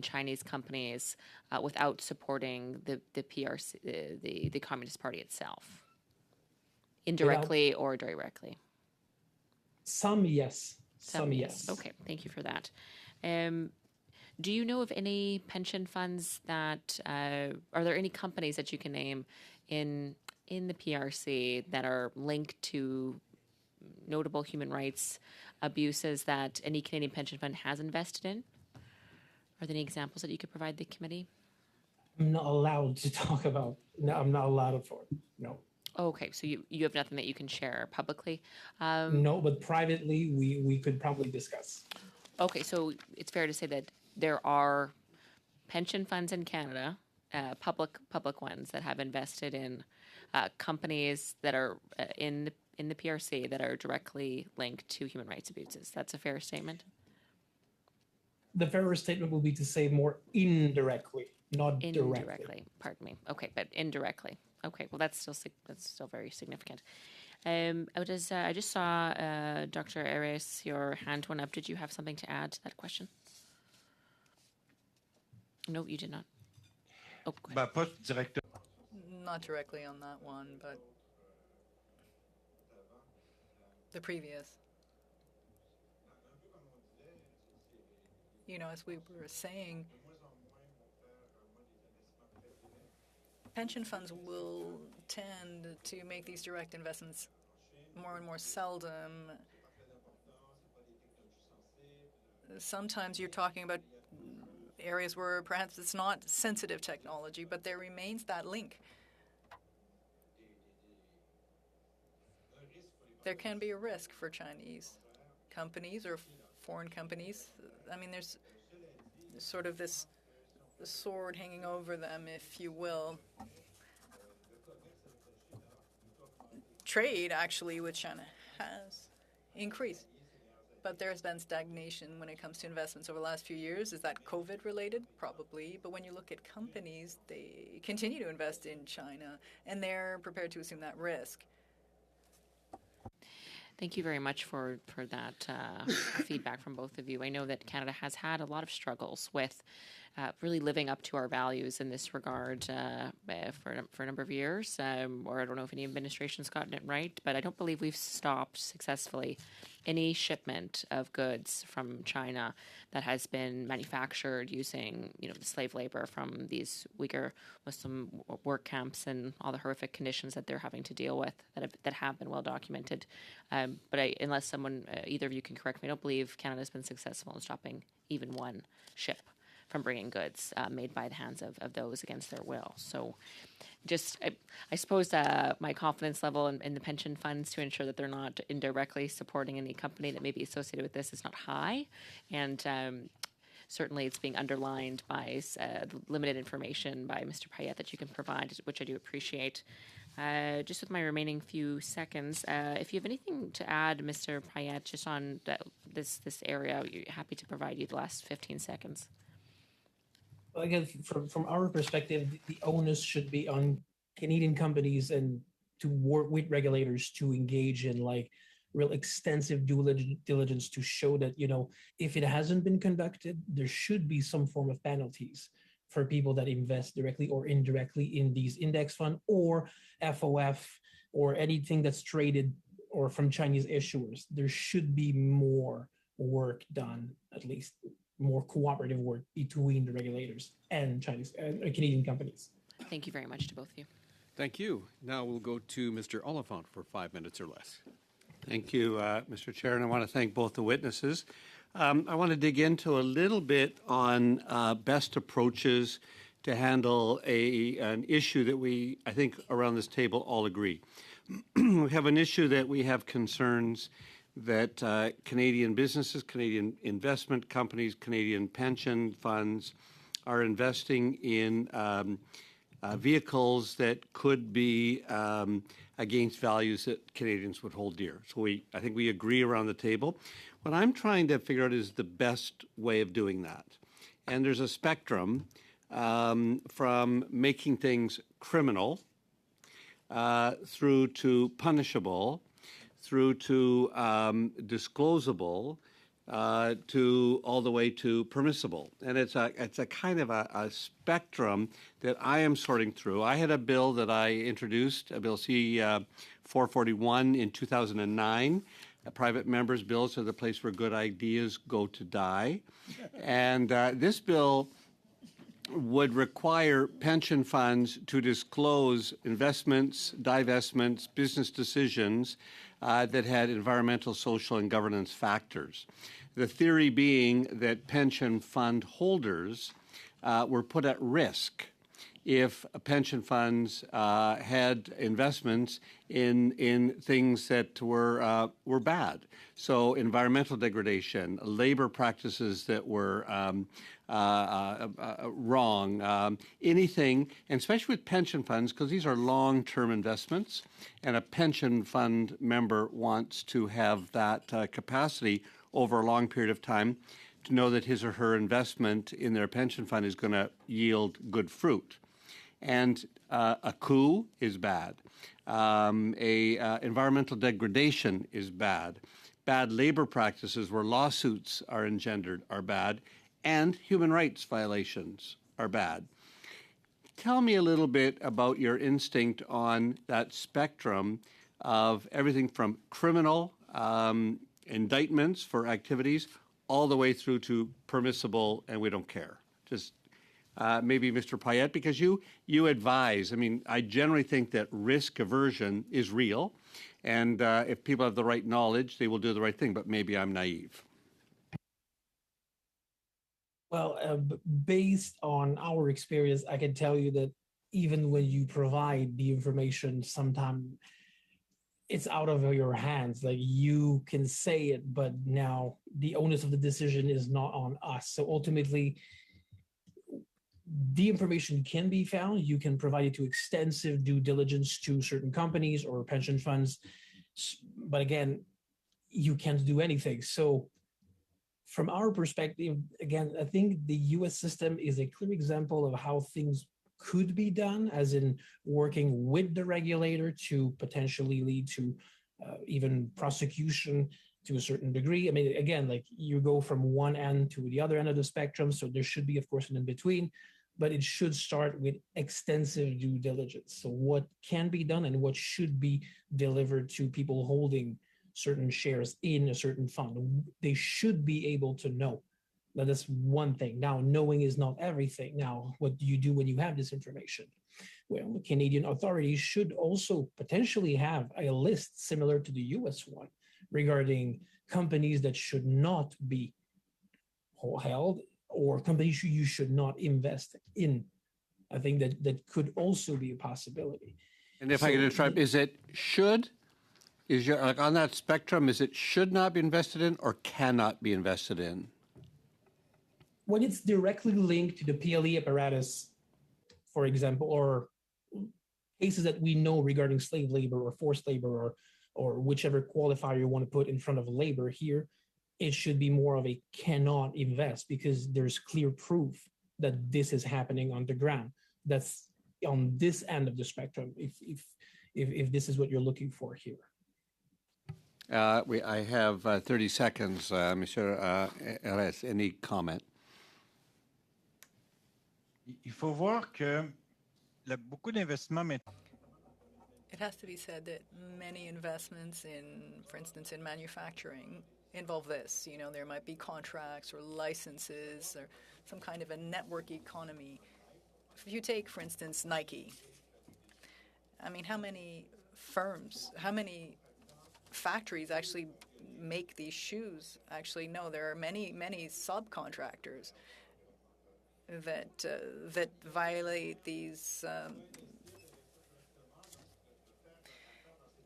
Chinese companies without supporting the PRC, the Communist Party itself, indirectly or directly? Some yes. Some yes. Okay, thank you for that. Do you know of any pension funds that are there any companies that you can name in the PRC that are linked to notable human rights abuses that any Canadian pension fund has invested in? Are there any examples that you could provide the committee? I'm not allowed to talk about. No, I'm not allowed for it. No. Okay, so you have nothing that you can share publicly? No, but privately we could probably discuss. Okay, so it's fair to say that there are pension funds in Canada, public ones that have invested in companies that are in the PRC that are directly linked to human rights abuses. That's a fair statement? The fairer statement would be to say more indirectly, not directly. Pardon me. Okay, but indirectly. Okay, well that's still very significant. I just saw Dr. Ares, your hand went up. Did you have something to add to that question? No, you did not. Oh, go ahead. Not directly on that one, but the previous. As we were saying, pension funds will tend to make these direct investments more and more seldom. Sometimes you're talking about areas where perhaps it's not sensitive technology, but there remains that link. There can be a risk for Chinese companies or foreign companies. I mean, there's sort of this sword hanging over them, if you will. trade actually with China has increased. But there's been stagnation when it comes to investments over the last few years. Is that COVID related? Probably. But when you look at companies, they continue to invest in China, and they're prepared to assume that risk. Thank you very much for that feedback from both of you. I know that Canada has had a lot of struggles with really living up to our values in this regard for a number of years, or I don't know if any administration's gotten it right, but I don't believe we've stopped successfully any shipment of goods from China that has been manufactured using, the slave labor from these Uyghur Muslim work camps and all the horrific conditions that they're having to deal with that have been well documented. But unless someone, either of you can correct me, I don't believe Canada's been successful in stopping even one ship from bringing goods made by the hands of those against their will. So I suppose my confidence level in the pension funds to ensure that they're not indirectly supporting any company that may be associated with this is not high. And certainly it's being underlined by the limited information by Mr. Payette that you can provide, which I do appreciate. Just with my remaining few seconds, if you have anything to add, Mr. Payette, just on this area, you're happy to provide you the last 15 seconds. Well, again, from our perspective, the onus should be on Canadian companies and to work with regulators to engage in real extensive due diligence to show that, if it hasn't been conducted, there should be some form of penalties for people that invest directly or indirectly in these index fund or FOF or anything that's traded or from Chinese issuers. There should be more work done, at least more cooperative work between the regulators and Chinese Canadian companies. Thank you very much to both of you. Thank you. Now we'll go to Mr. Oliphant for 5 minutes or less. Thank you, Mr. Chair, and I want to thank both the witnesses. I want to dig into a little bit on best approaches to handle an issue that I think around this table all agree. We have an issue that we have concerns that Canadian businesses, Canadian investment companies, Canadian pension funds are investing in vehicles that could be against values that Canadians would hold dear. So I think we agree around the table. What I'm trying to figure out is the best way of doing that. And there's a spectrum from making things criminal through to punishable, through to disclosable, to all the way to permissible. And it's a kind of a spectrum that I am sorting through. I had a bill that I introduced, a Bill C-441 in 2009. Private members' bills are the place where good ideas go to die. And this bill would require pension funds to disclose investments, divestments, business decisions that had environmental, social, and governance factors. The theory being that pension fund holders were put at risk if pension funds had investments in things that were bad. So environmental degradation, labor practices that were wrong, anything, and especially with pension funds, because these are long-term investments, and a pension fund member wants to have that capacity over a long period of time to know that his or her investment in their pension fund is going to yield good fruit. And a coup is bad. Environmental degradation is bad. Bad labor practices where lawsuits are engendered are bad. And human rights violations are bad. Tell me a little bit about your instinct on that spectrum of everything from criminal indictments for activities all the way through to permissible and we don't care. Just maybe Mr. Payette, because you advise. I mean, I generally think that risk aversion is real, and if people have the right knowledge, they will do the right thing, but maybe I'm naive. Well, based on our experience, I can tell you that even when you provide the information, sometimes it's out of your hands. Like, you can say it, but now the onus of the decision is not on us. So ultimately, the information can be found. You can provide it to extensive due diligence to certain companies or pension funds. But again, you can't do anything. So from our perspective, again, I think the US system is a clear example of how things could be done, as in working with the regulator to potentially lead to even prosecution to a certain degree. I mean, again, like you go from one end to the other end of the spectrum, so there should be, of course, an in-between, but it should start with extensive due diligence. So what can be done and what should be delivered to people holding certain shares in a certain fund. They should be able to know. Now, that's one thing. Now, knowing is not everything. Now, what do you do when you have this information? Well, the Canadian authorities should also potentially have a list similar to the US one regarding companies that should not be held or companies you should not invest in. I think that could also be a possibility. And if I can describe, is it should? Is your, like on that spectrum, is it should not be invested in or cannot be invested in? When it's directly linked to the PLE apparatus, for example, or cases that we know regarding slave labor or forced labor or whichever qualifier you want to put in front of labor here, it should be more of a cannot invest because there's clear proof that this is happening on the ground. That's on this end of the spectrum, if this is what you're looking for here. I have 30 seconds, Monsieur Herès. Any comment? Il faut voir que beaucoup d'investissements. It has to be said that many investments in, for instance, in manufacturing involve this. You know, there might be contracts or licenses or some kind of a network economy. If you take, for instance, Nike, I mean, how many firms, how many factories actually make these shoes? Actually, no, there are many, many subcontractors that violate these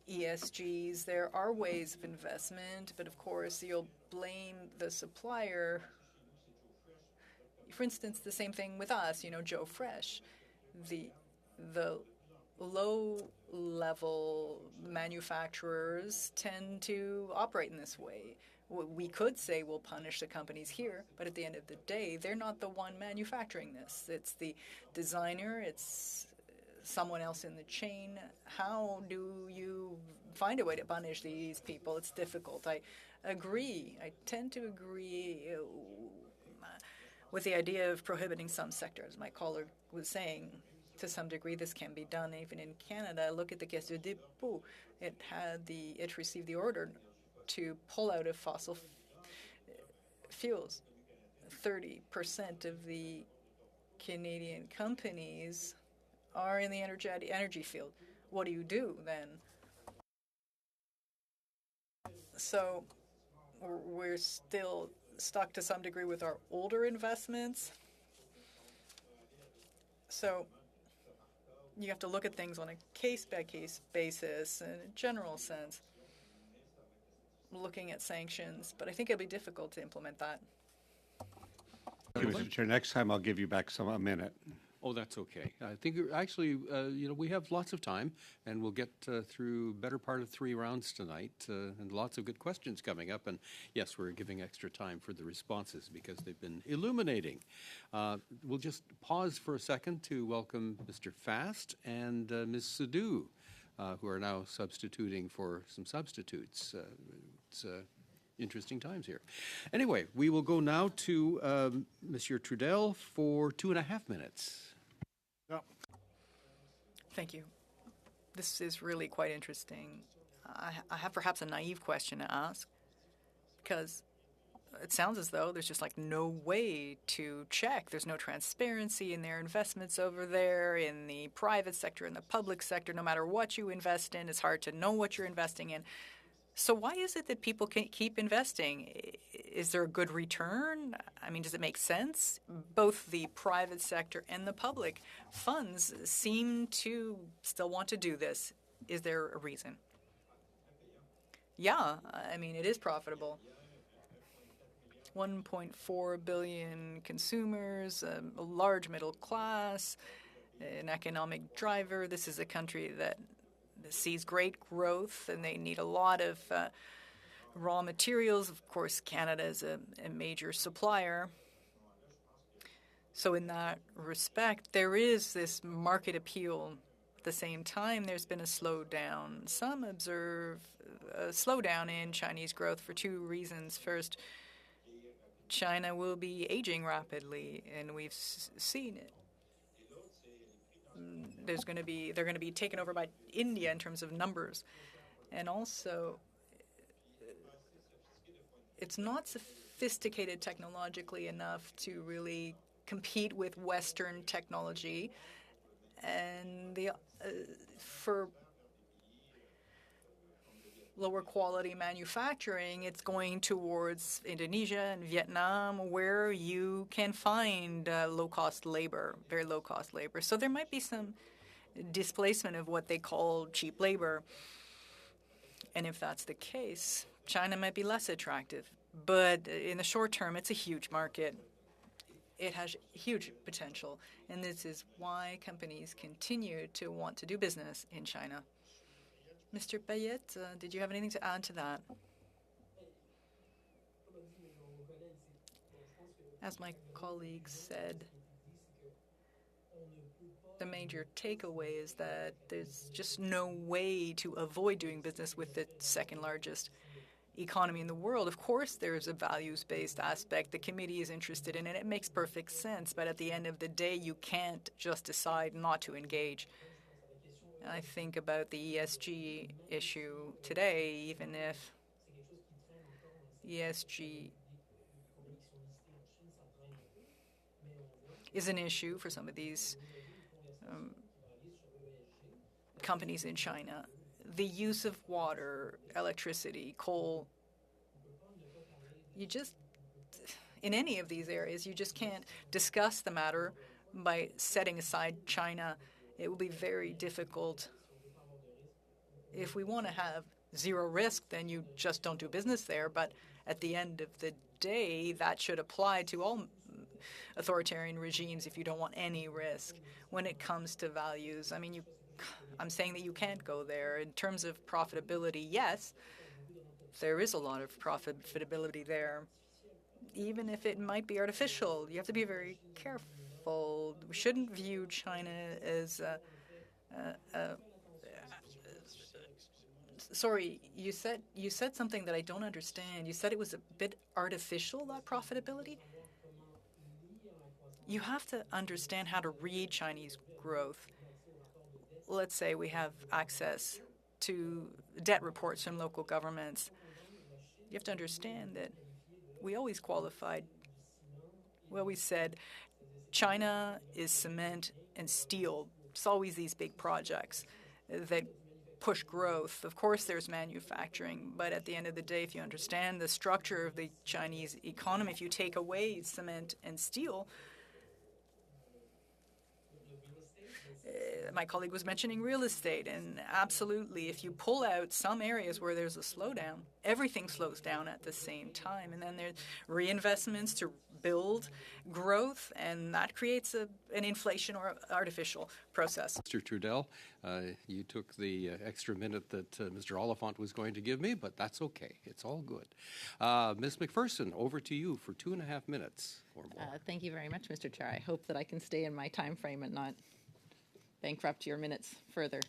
ESGs. There are ways of investment, but of course you'll blame the supplier. For instance, the same thing with us, you know, Joe Fresh. The low-level manufacturers tend to operate in this way. We could say we'll punish the companies here, but at the end of the day, they're not the one manufacturing this. It's the designer, it's someone else in the chain. How do you find a way to punish these people? It's difficult. I agree. I tend to agree with the idea of prohibiting some sectors. My caller was saying, to some degree, this can be done even in Canada. Look at the Caisse de dépôt. It received the order to pull out of fossil fuels. 30% of the Canadian companies are in the energy field. What do you do then? So we're still stuck to some degree with our older investments. So you have to look at things on a case-by-case basis in a general sense, looking at sanctions. But I think it'll be difficult to implement that. Okay, Mr. Chair, next time I'll give you back a minute. Oh, that's okay. I think actually, you know, we have lots of time, and we'll get through better part of 3 rounds tonight, and lots of good questions coming up. And yes, we're giving extra time for the responses because they've been illuminating. We'll just pause for a second to welcome Mr. Fast and Ms. Sadu, who are now substituting for some substitutes. It's interesting times here. Anyway, we will go now to Monsieur Trudel for 2.5 minutes. Thank you. This is really quite interesting. I have perhaps a naive question to ask, because it sounds as though there's just like no way to check. There's no transparency in their investments over there, in the private sector, in the public sector. No matter what you invest in, it's hard to know what you're investing in. So why is it that people can keep investing? Is there a good return? I mean, does it make sense? Both the private sector and the public funds seem to still want to do this. Is there a reason? Yeah, I mean, it is profitable. 1.4 billion consumers, a large middle class, an economic driver. This is a country that sees great growth, and they need a lot of raw materials. Of course, Canada is a major supplier. So in that respect, there is this market appeal. At the same time, there's been a slowdown. Some observe a slowdown in Chinese growth for two reasons. First, China will be aging rapidly, and we've seen it. They're going to be taken over by India in terms of numbers. And also, it's not sophisticated technologically enough to really compete with Western technology. And for lower quality manufacturing, it's going towards Indonesia and Vietnam, where you can find low-cost labor, very low-cost labor. So there might be some displacement of what they call cheap labor. And if that's the case, China might be less attractive. But in the short term, it's a huge market. It has huge potential. And this is why companies continue to want to do business in China. Mr. Payet, did you have anything to add to that? As my colleague said, the major takeaway is that there's just no way to avoid doing business with the second largest economy in the world. Of course, there's a values-based aspect. The committee is interested in it. It makes perfect sense. But at the end of the day, you can't just decide not to engage. I think about the ESG issue today, even if ESG is an issue for some of these companies in China. The use of water, electricity, coal, in any of these areas, you just can't discuss the matter by setting aside China. It will be very difficult. If we want to have zero risk, then you just don't do business there. But at the end of the day, that should apply to all authoritarian regimes if you don't want any risk. When it comes to values, I mean, I'm saying that you can't go there. In terms of profitability, yes, there is a lot of profitability there. Even if it might be artificial, you have to be very careful. We shouldn't view China as sorry, you said something that I don't understand. You said it was a bit artificial, that profitability? You have to understand how to read Chinese growth. Let's say we have access to debt reports from local governments. You have to understand that we always qualified, well, we said China is cement and steel. It's always these big projects that push growth. Of course, there's manufacturing, but at the end of the day, if you understand the structure of the Chinese economy, if you take away cement and steel, my colleague was mentioning real estate, and absolutely, if you pull out some areas where there's a slowdown, everything slows down at the same time. And then there's reinvestments to build growth, and that creates an inflation or artificial process. Mr. Trudel, you took the extra minute that Mr. Oliphant was going to give me, but that's okay. It's all good. Ms. McPherson, over to you for 2.5 minutes or more. Thank you very much, Mr. Chair. I hope that I can stay in my time frame and not bankrupt your minutes further.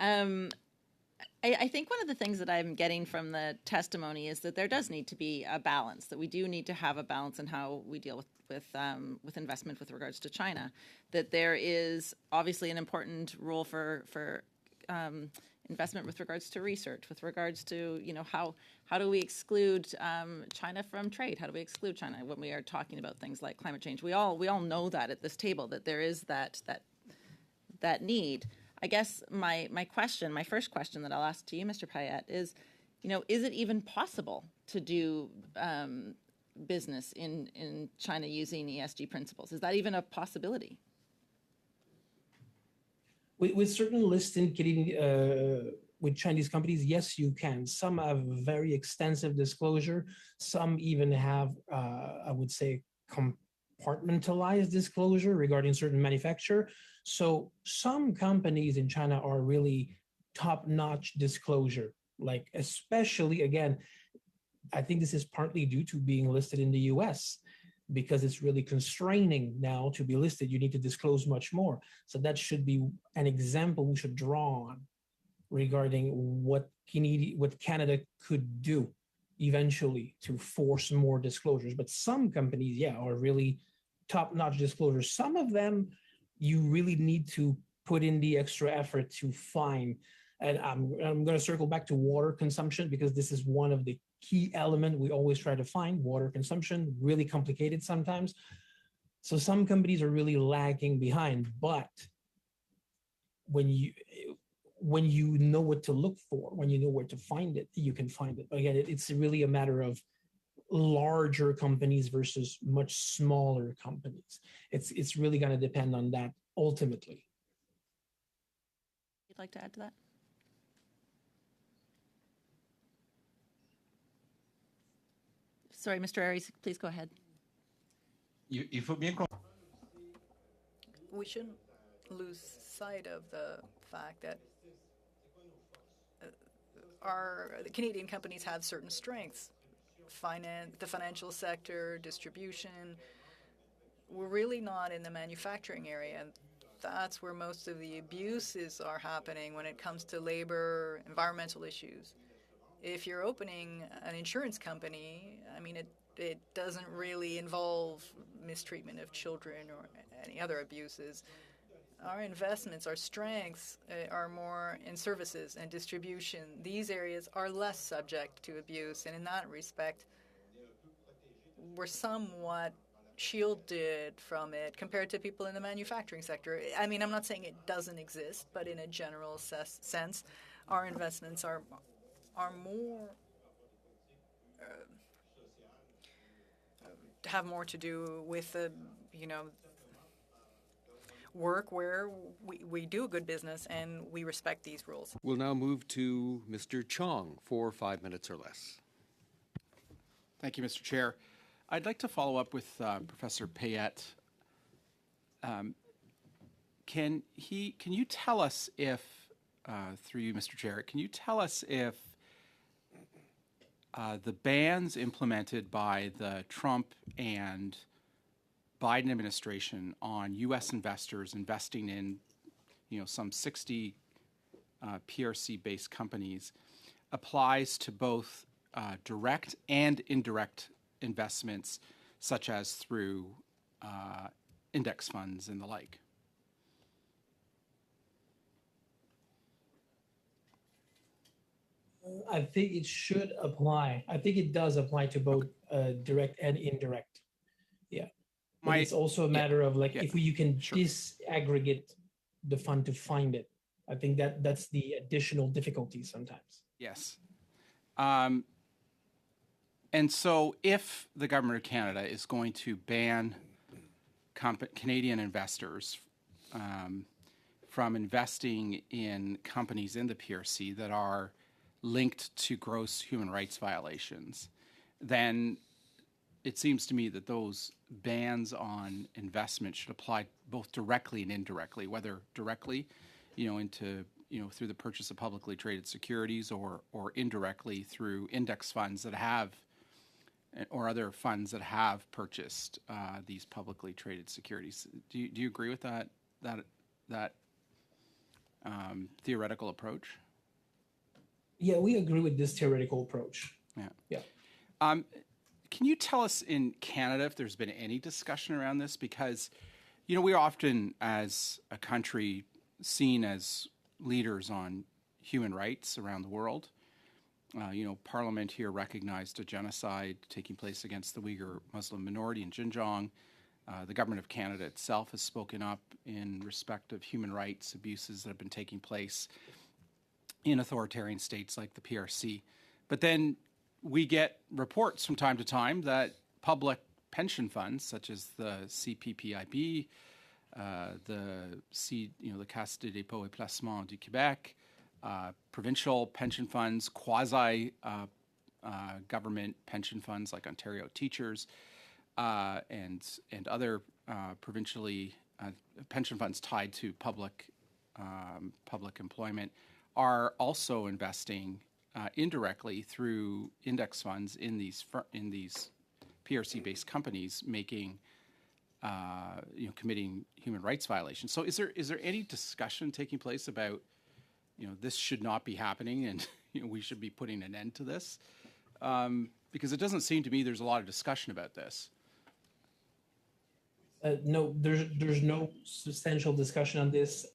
I think one of the things that I'm getting from the testimony is that there does need to be a balance, that we do need to have a balance in how we deal with investment with regards to China, that there is obviously an important role for investment with regards to research, with regards to, how do we exclude China from trade? How do we exclude China when we are talking about things like climate change? We all know that at this table, that there is that need. I guess my first question that I'll ask to you, Mr. Payet, is, is it even possible to do business in China using ESG principles? Is that even a possibility? With certain listed Canadian with Chinese companies, yes, you can. Some have very extensive disclosure. Some even have, I would say, compartmentalized disclosure regarding certain manufacturer. So some companies in China are really top-notch disclosure, like especially, again, I think this is partly due to being listed in the US because it's really constraining now to be listed. You need to disclose much more. So that should be an example we should draw on regarding what Canada could do eventually to force more disclosures. But some companies, yeah, are really top-notch disclosures. Some of them, you really need to put in the extra effort to find. And I'm going to circle back to water consumption because this is one of the key element we always try to find. Water consumption, really complicated sometimes. So some companies are really lagging behind, but when you know what to look for, when you know where to find it, you can find it. But again, it's really a matter of larger companies versus much smaller companies. It's really going to depend on that ultimately. You'd like to add to that? Sorry, Mr. Aries, please go ahead. Il faut bien We shouldn't lose sight of the fact that the Canadian companies have certain strengths. The financial sector, distribution. We're really not in the manufacturing area. And that's where most of the abuses are happening when it comes to labor, environmental issues. If you're opening an insurance company, I mean, it doesn't really involve mistreatment of children or any other abuses. Our investments, our strengths are more in services and distribution. These areas are less subject to abuse, and in that respect, we're somewhat shielded from it compared to people in the manufacturing sector. I mean, I'm not saying it doesn't exist, but in a general sense, our investments are more have more to do with the work where we do a good business and we respect these rules. We'll now move to Mr. Chong for 5 minutes or less. Thank you, Mr. Chair. I'd like to follow up with Professor Payette. Can you tell us if, through you, Mr. Chair, can you tell us if the bans implemented by the Trump and Biden administration on U.S. investors investing in, some 60 PRC-based companies applies to both direct and indirect investments, such as through index funds and the like? I think it should apply. I think it does apply to both direct and indirect. Yeah. But it's also a matter of if you can disaggregate the fund to find it. I think that's the additional difficulty sometimes. Yes. And so if the government of Canada is going to ban Canadian investors from investing in companies in the PRC that are linked to gross human rights violations, then it seems to me that those bans on investment should apply both directly and indirectly, whether directly, into, through the purchase of publicly traded securities or indirectly through index funds that have, or other funds that have purchased these publicly traded securities. Do you agree with that theoretical approach? Yeah, we agree with this theoretical approach. Yeah. Can you tell us in Canada if there's been any discussion around this? Because, we're often, as a country, seen as leaders on human rights around the world. Parliament here recognized a genocide taking place against the Uyghur Muslim minority in Xinjiang. The government of Canada itself has spoken up in respect of human rights abuses that have been taking place in authoritarian states like the PRC. But then we get reports from time to time that public pension funds, such as the CPPIB, the Caisse de dépôt et placement du Québec, provincial pension funds, quasi government pension funds like Ontario Teachers, and other provincially pension funds tied to public employment are also investing indirectly through index funds in these PRC-based companies, making committing human rights violations. So is there any discussion taking place about this should not be happening and we should be putting an end to this? Because it doesn't seem to me there's a lot of discussion about this. No, there's no substantial discussion on this,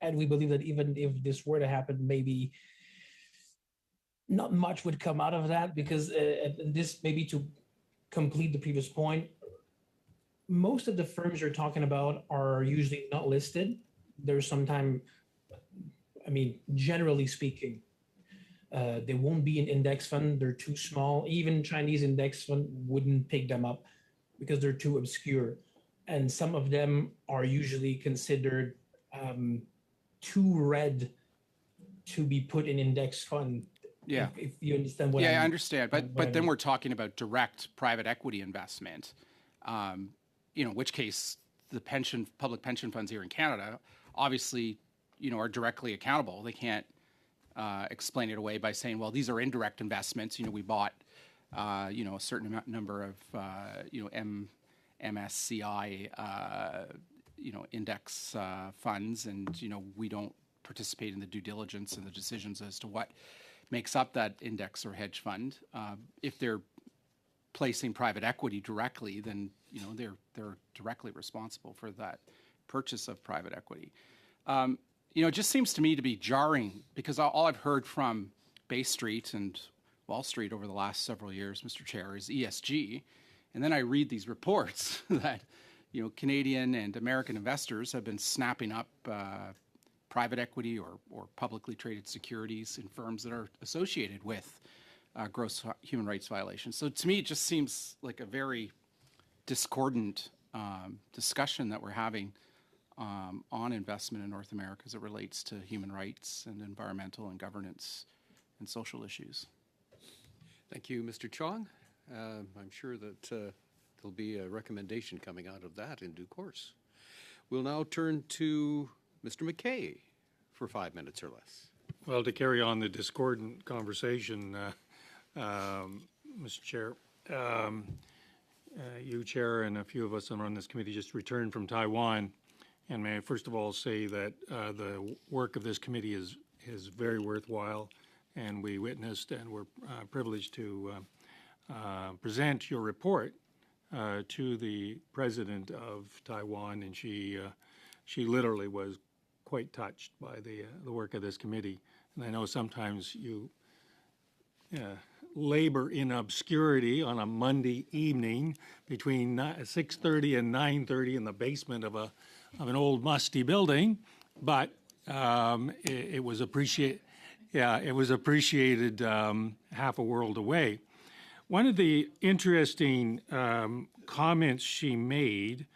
and we believe that even if this were to happen, maybe not much would come out of that, because and this maybe to complete the previous point, most of the firms you're talking about are usually not listed. There's sometimes, I mean, generally speaking, they won't be an index fund. They're too small. Even Chinese index fund wouldn't pick them up because they're too obscure. And some of them are usually considered too red to be put in index fund. Yeah. If you understand what I understand. But then mean. we're talking about direct private equity investment, in which case the public pension funds here in Canada obviously, are directly accountable. They can't explain it away by saying, well, these are indirect investments. We bought, a certain number of, MSCI, index funds, and, we don't participate in the due diligence and the decisions as to what makes up that index or hedge fund. If they're placing private equity directly, then, they're directly responsible for that purchase of private equity. It just seems to me to be jarring, because all I've heard from Bay Street and Wall Street over the last several years, Mr. Chair, is ESG. And then I read these reports that, Canadian and American investors have been snapping up private equity or publicly traded securities in firms that are associated with gross human rights violations. So to me, it just seems like a very discordant discussion that we're having on investment in North America as it relates to human rights and environmental and governance and social issues. Thank you, Mr. Chong. I'm sure that there'll be a recommendation coming out of that in due course. We'll now turn to Mr. McKay for 5 minutes or less. Well, to carry on the discordant conversation, Mr. Chair, you, Chair, and a few of us on this committee just returned from Taiwan. And may I first of all say that the work of this committee is very worthwhile, and we witnessed and were privileged to present your report to the president of Taiwan, and she literally was quite touched by the work of this committee. And I know sometimes you labor in obscurity on a Monday evening between 6:30 and 9:30 in the basement of an old musty building, but it was appreciated. Yeah, it was appreciated half a world away. One of the interesting comments she made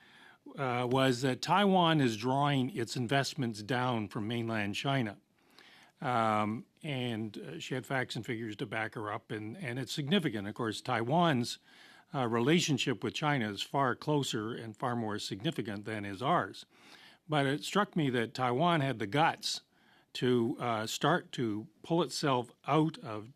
was that Taiwan is drawing its investments down from mainland China. And she had facts and figures to back her up, and it's significant. Of course, Taiwan's relationship with China is far closer and far more significant than is ours. But it struck me that Taiwan had the guts to start to pull itself out of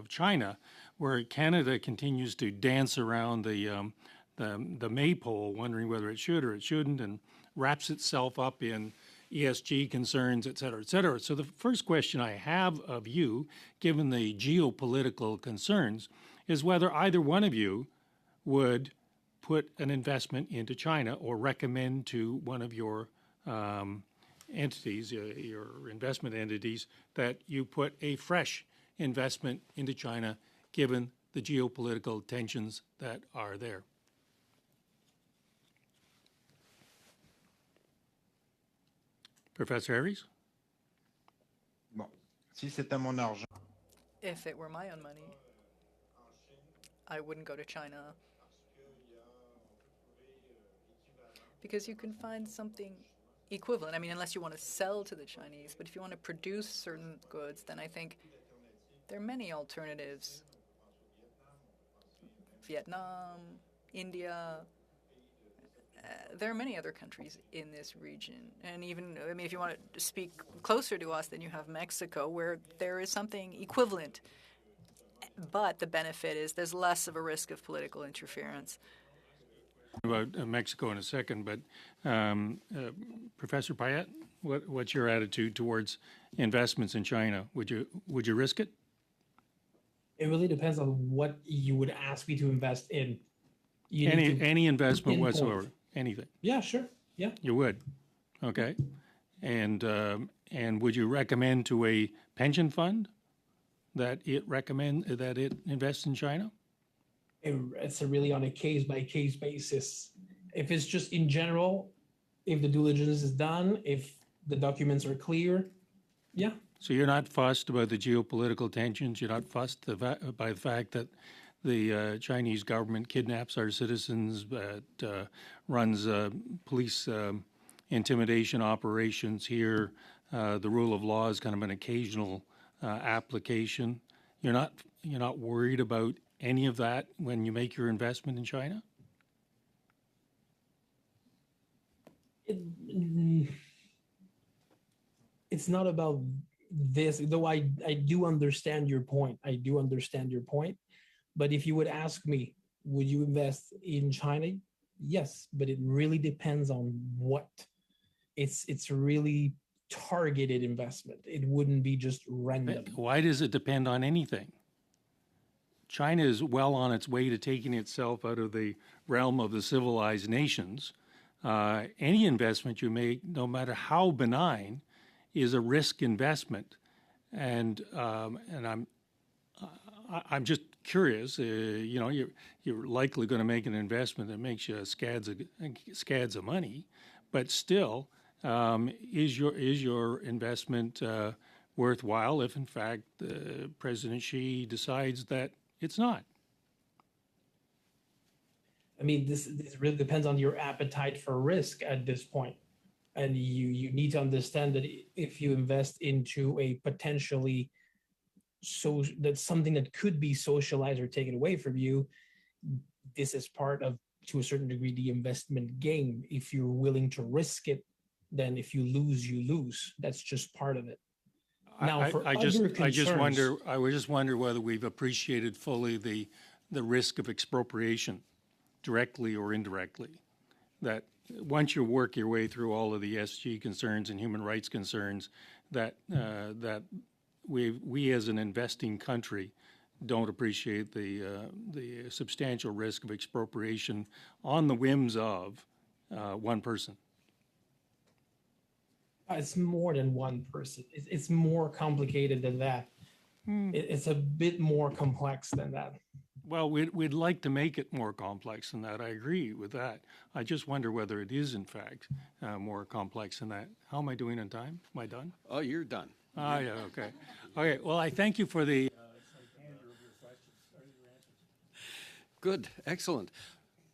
China, where Canada continues to dance around the maypole, wondering whether it should or it shouldn't, and wraps itself up in ESG concerns, et cetera, et cetera. So the first question I have of you, given the geopolitical concerns, is whether either one of you would put an investment into China or recommend to one of your entities, your investment entities, that you put a fresh investment into China, given the geopolitical tensions that are there. Professor Harries? Bon, si c'était mon argent. If it were my own money, I wouldn't go to China. Because you can find something equivalent. I mean, unless you want to sell to the Chinese, but if you want to produce certain goods, then I think there are many alternatives. Vietnam, India, there are many other countries in this region. And even, I mean, if you want to speak closer to us, then you have Mexico, where there is something equivalent. But the benefit is there's less of a risk of political interference. About Mexico in a second, but Professor Payette, what's your attitude towards investments in China? Would you risk it? It really depends on what you would ask me to invest in. Any investment pinpoint. whatsoever, anything. Yeah, sure. Yeah. You would, okay. And would you recommend to a pension fund that it invests in China? It's really on a case-by-case basis. If it's just in general, if the due diligence is done, if the documents are clear, yeah. So you're not fussed about the geopolitical tensions? You're not fussed by the fact that the Chinese government kidnaps our citizens, runs police intimidation operations here? The rule of law is kind of an occasional application. You're not worried about any of that when you make your investment in China? It's not about this, though I do understand your point. But if you would ask me, would you invest in China? Yes, but it really depends on what. It's really targeted investment. It wouldn't be just random. Why does it depend on anything? China is well on its way to taking itself out of the realm of the civilized nations. Any investment you make, no matter how benign, is a risk investment. And I'm just curious. You're likely going to make an investment that makes you scads of money, but still, is your investment worthwhile if, in fact, President Xi decides that it's not? I mean, this really depends on your appetite for risk at this point. And you need to understand that if you invest into a potentially that's something that could be socialized or taken away from you, this is part of, to a certain degree, the investment game. If you're willing to risk it, then if you lose, you lose. That's just part of it. Now, I just wonder whether we've appreciated fully the risk of expropriation, directly or indirectly. That once you work your way through all of the SG concerns and human rights concerns, that we as an investing country don't appreciate the substantial risk of expropriation on the whims of one person. It's more than one person. It's more complicated than that. It's a bit more complex than that. Well, we'd like to make it more complex than that. I agree with that. I just wonder whether it is, in fact, more complex than that. How am I doing on time? Am I done? Oh, you're done. Ah, yeah, okay. Okay, well, I thank you for the Good, excellent.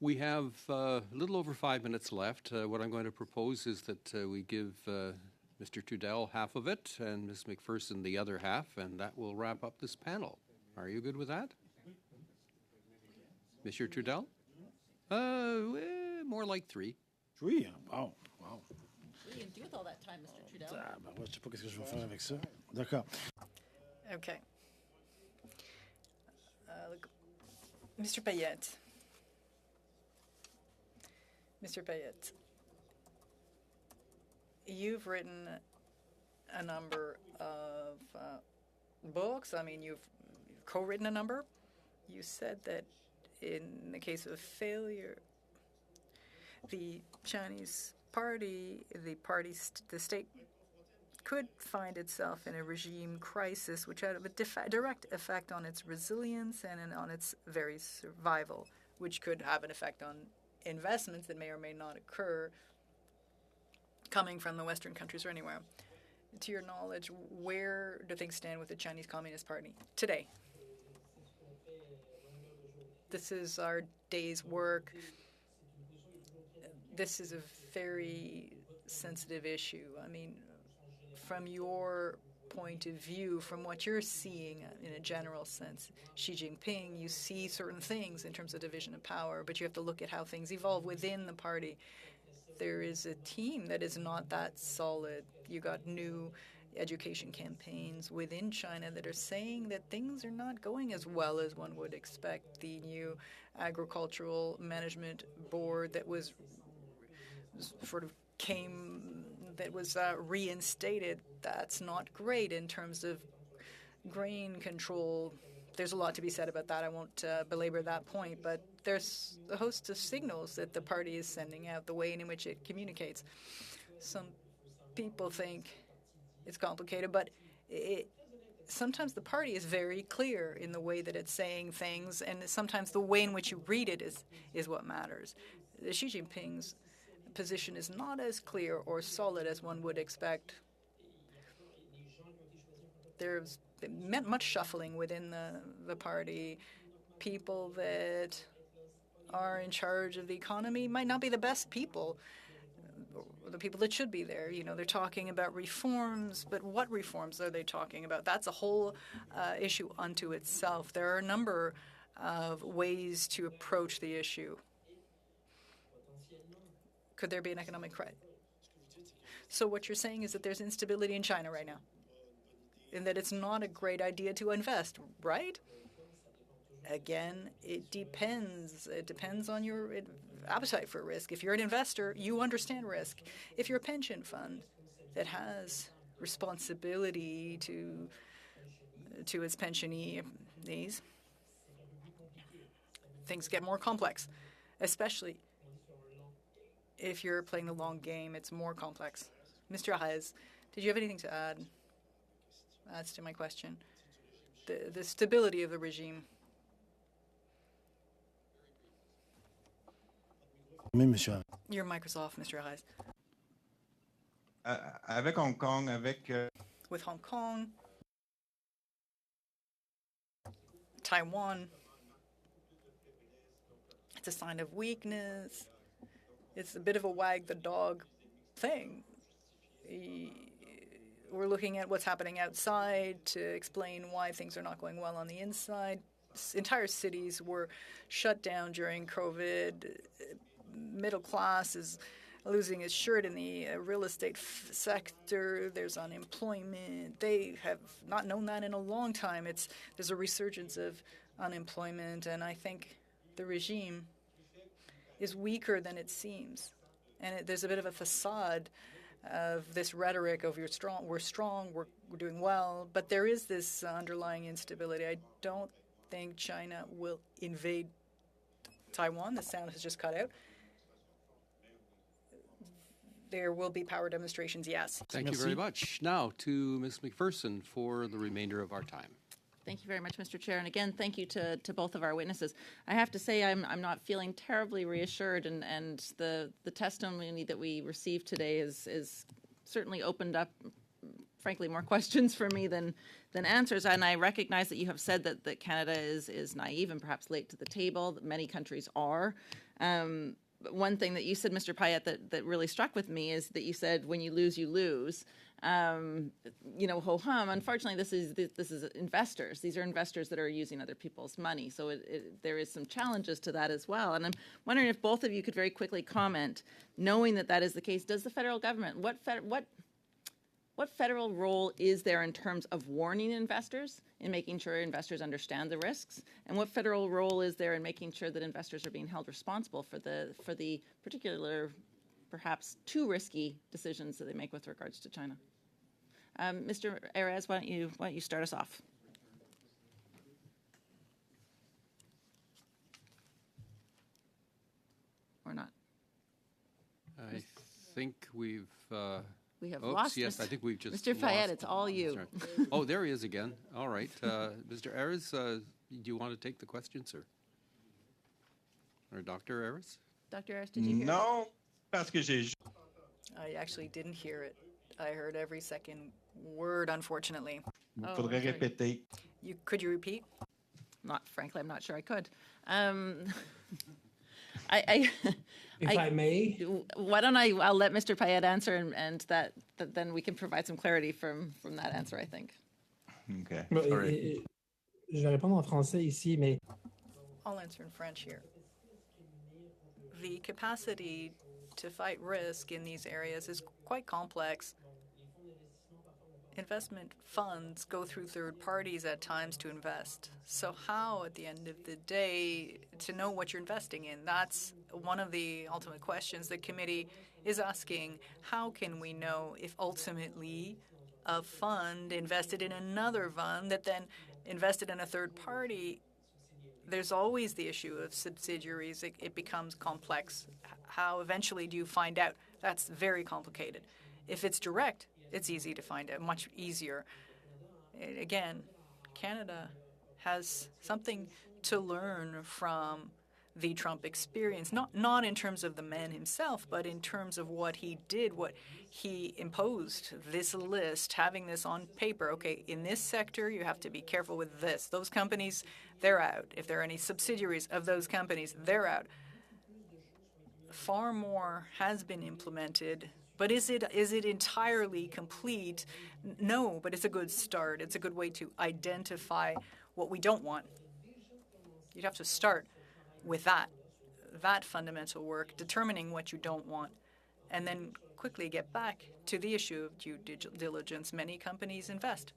We have a little over 5 minutes left. What I'm going to propose is that we give Mr. Trudel half of it and Ms. McPherson the other half, and that will wrap up this panel. Are you good with that? Monsieur Trudel? More like 3. 3? Wow, wow. What do you do with all that time, Mr. Trudel? Ah, ben moi, je sais pas qu'est-ce que je vais faire avec ça. D'accord. Okay. Mr. Payette. Mr. Payette, you've written a number of books. I mean, you've co-written a number. You said that in the case of failure, the Chinese party, the state could find itself in a regime crisis which had a direct effect on its resilience and on its very survival, which could have an effect on investments that may or may not occur coming from the Western countries or anywhere. To your knowledge, where do things stand with the Chinese Communist Party today? This is our day's work. This is a very sensitive issue. I mean, from your point of view, from what you're seeing in a general sense, Xi Jinping, you see certain things in terms of division of power, but you have to look at how things evolve within the party. There is a team that is not that solid. You got new education campaigns within China that are saying that things are not going as well as one would expect. The new agricultural management board that was reinstated, that's not great in terms of grain control. There's a lot to be said about that. I won't belabor that point, but there's a host of signals that the party is sending out, the way in which it communicates. Some people think it's complicated, but sometimes the party is very clear in the way that it's saying things, and sometimes the way in which you read it is what matters. Xi Jinping's position is not as clear or solid as one would expect. There's been much shuffling within the party. People that are in charge of the economy might not be the best people, the people that should be there. You know, they're talking about reforms, but what reforms are they talking about? That's a whole issue unto itself. There are a number of ways to approach the issue. Could there be an economic crisis? So what you're saying is that there's instability in China right now, and that it's not a great idea to invest, right? Again, it depends. It depends on your appetite for risk. If you're an investor, you understand risk. If you're a pension fund that has responsibility to its pensionees, things get more complex, especially if you're playing the long game. It's more complex. Mr. Hayes, did you have anything to add? That's to my question. The stability of the regime. Your mic's off, Mr. Hayes. Avec Hong Kong, With Hong Kong, Taiwan, it's a sign of weakness. It's a bit of a wag the dog thing. We're looking at what's happening outside to explain why things are not going well on the inside. Entire cities were shut down during COVID. Middle class is losing its shirt in the real estate sector. There's unemployment. They have not known that in a long time. There's a resurgence of unemployment, and I think the regime is weaker than it seems. And there's a bit of a facade of this rhetoric of we're strong, we're doing well, but there is this underlying instability. I don't think China will invade Taiwan. The sound has just cut out. There will be power demonstrations, yes. Thank you very much. Now to Ms. McPherson for the remainder of our time. Thank you very much, Mr. Chair. And again, thank you to both of our witnesses. I have to say I'm not feeling terribly reassured, and the testimony that we received today is certainly opened up, frankly, more questions for me than answers. And I recognize that you have said that Canada is naive and perhaps late to the table, that many countries are. But one thing that you said, Mr. Payette, that really struck with me is that you said, when you lose, you lose. You know, ho-hum. Unfortunately, this is investors. These are investors that are using other people's money. So there is some challenges to that as well. And I'm wondering if both of you could very quickly comment, knowing that is the case, does the federal government, what federal role is there in terms of warning investors, in making sure investors understand the risks? And what federal role is there in making sure that investors are being held responsible for the particular, perhaps too risky decisions that they make with regards to China? Mr. Erez, why don't you start us off? Or not? I think we have lost yes, I think we've just Mr. Payette, it's all you. Right. Oh, there he is again. All right. Mr. Erez, do you want to take the question, sir? Or Dr. Erez? Dr. Erez, did you hear Non, parce que j'ai... I actually didn't hear it. I heard every second word, unfortunately. Faudrait répéter. Could you repeat? Frankly, I'm not sure I could. I If I may, why don't I'll let Mr. Payette answer, and that then we can provide some clarity from that answer, I think. Okay. Bon, Sorry. je vais répondre en français ici, mais I'll answer in French here. The capacity to fight risk in these areas is quite complex. Investment funds go through third parties at times to invest. So how, at the end of the day, to know what you're investing in? That's one of the ultimate questions the committee is asking. How can we know if ultimately a fund invested in another fund that then invested in a third party? There's always the issue of subsidiaries. It becomes complex. How eventually do you find out? That's very complicated. If it's direct, it's easy to find out, much easier. Again, Canada has something to learn from the Trump experience, not in terms of the man himself, but in terms of what he did, what he imposed, this list, having this on paper. Okay, in this sector, you have to be careful with this. Those companies, they're out. If there are any subsidiaries of those companies, they're out. Far more has been implemented, but is it entirely complete? No, but it's a good start. It's a good way to identify what we don't want. You'd have to start with that fundamental work, determining what you don't want, and then quickly get back to the issue of due diligence. Many companies invest.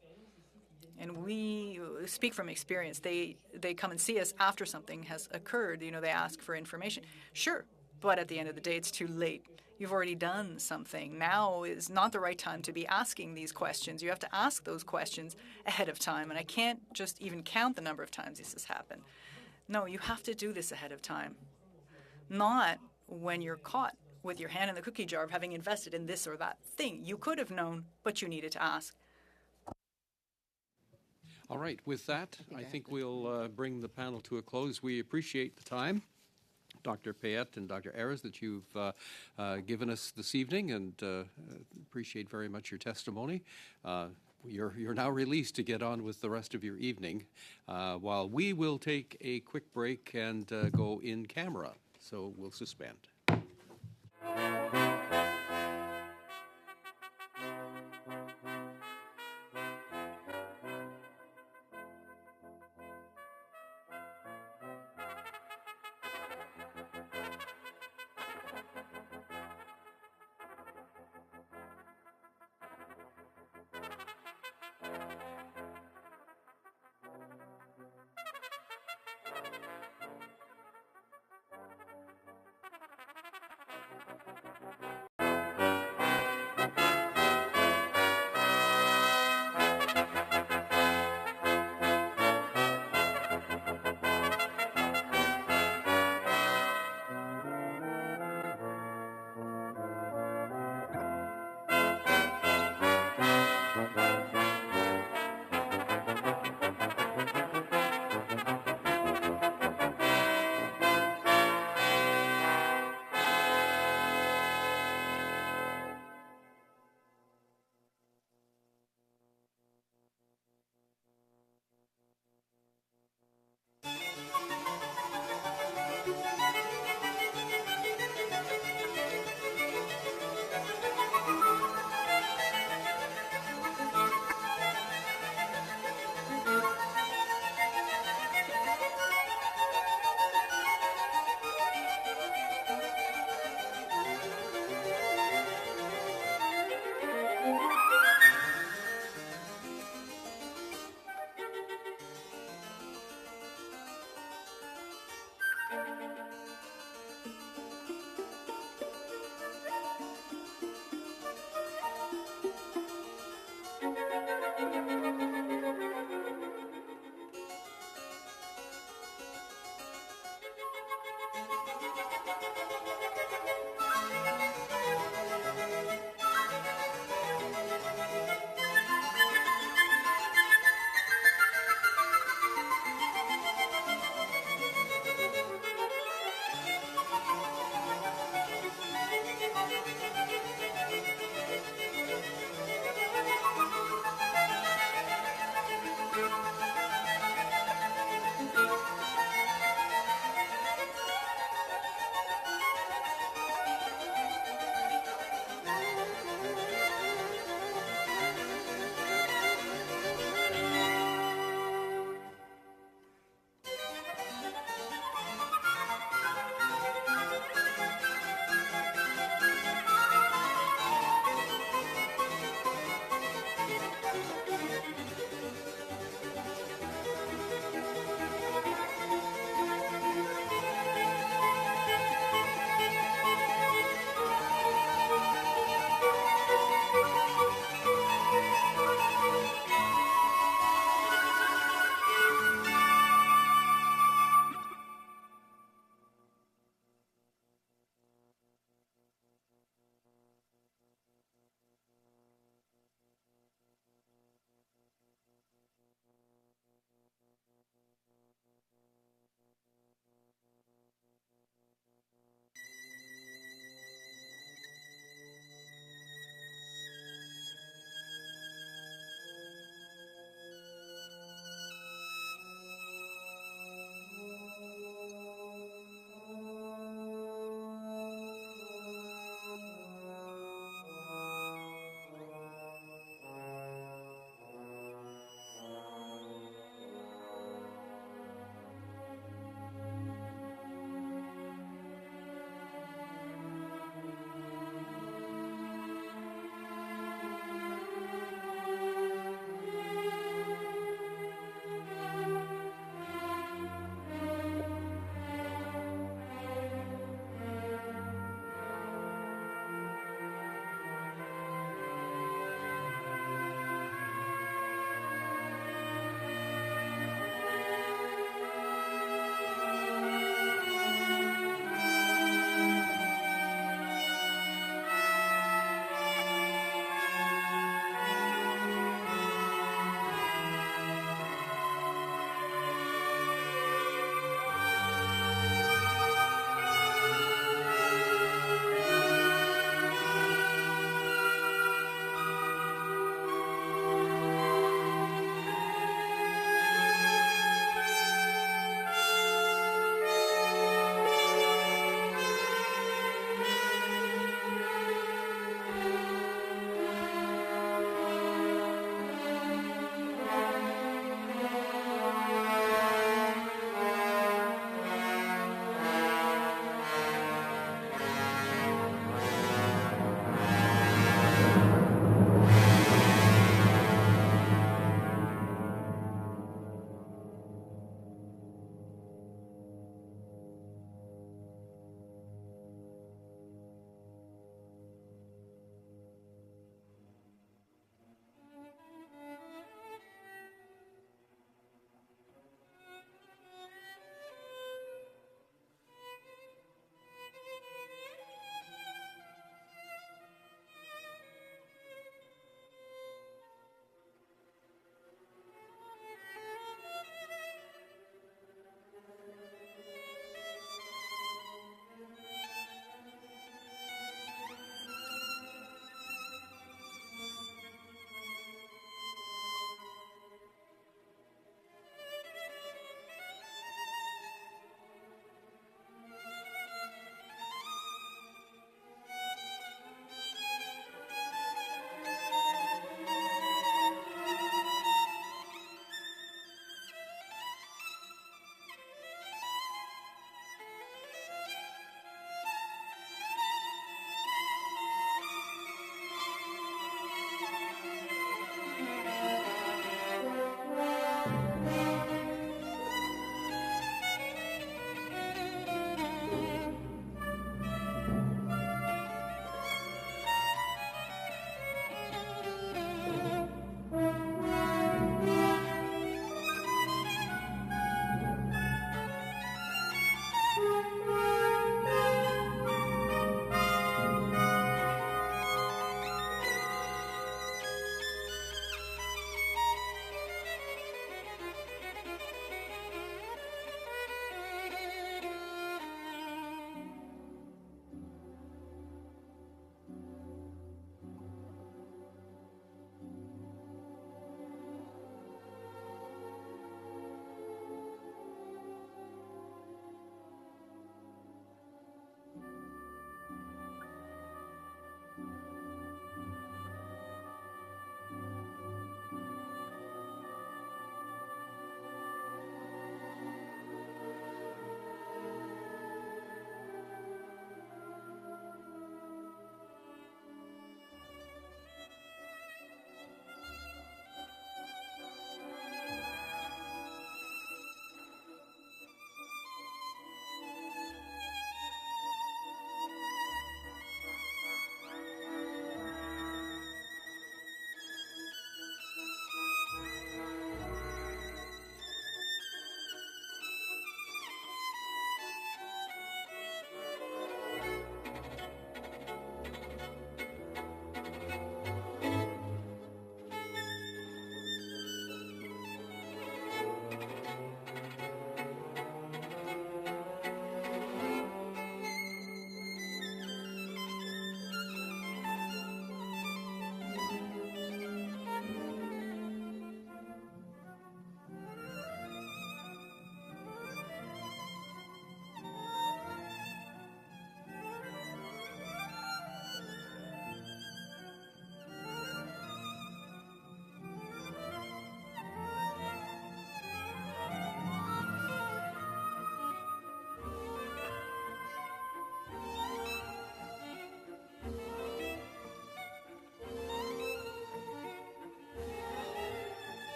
And we speak from experience. They come and see us after something has occurred. They ask for information. Sure, but at the end of the day, it's too late. You've already done something. Now is not the right time to be asking these questions. You have to ask those questions ahead of time. And I can't just even count the number of times this has happened. No, you have to do this ahead of time. Not when you're caught with your hand in the cookie jar of having invested in this or that thing. You could have known, but you needed to ask. All right, with that, I think we'll bring the panel to a close. We appreciate the time, Dr. Payette and Dr. Ayres, that you've given us this evening, and appreciate very much your testimony. You're now released to get on with the rest of your evening, while we will take a quick break and go in camera. So we'll suspend.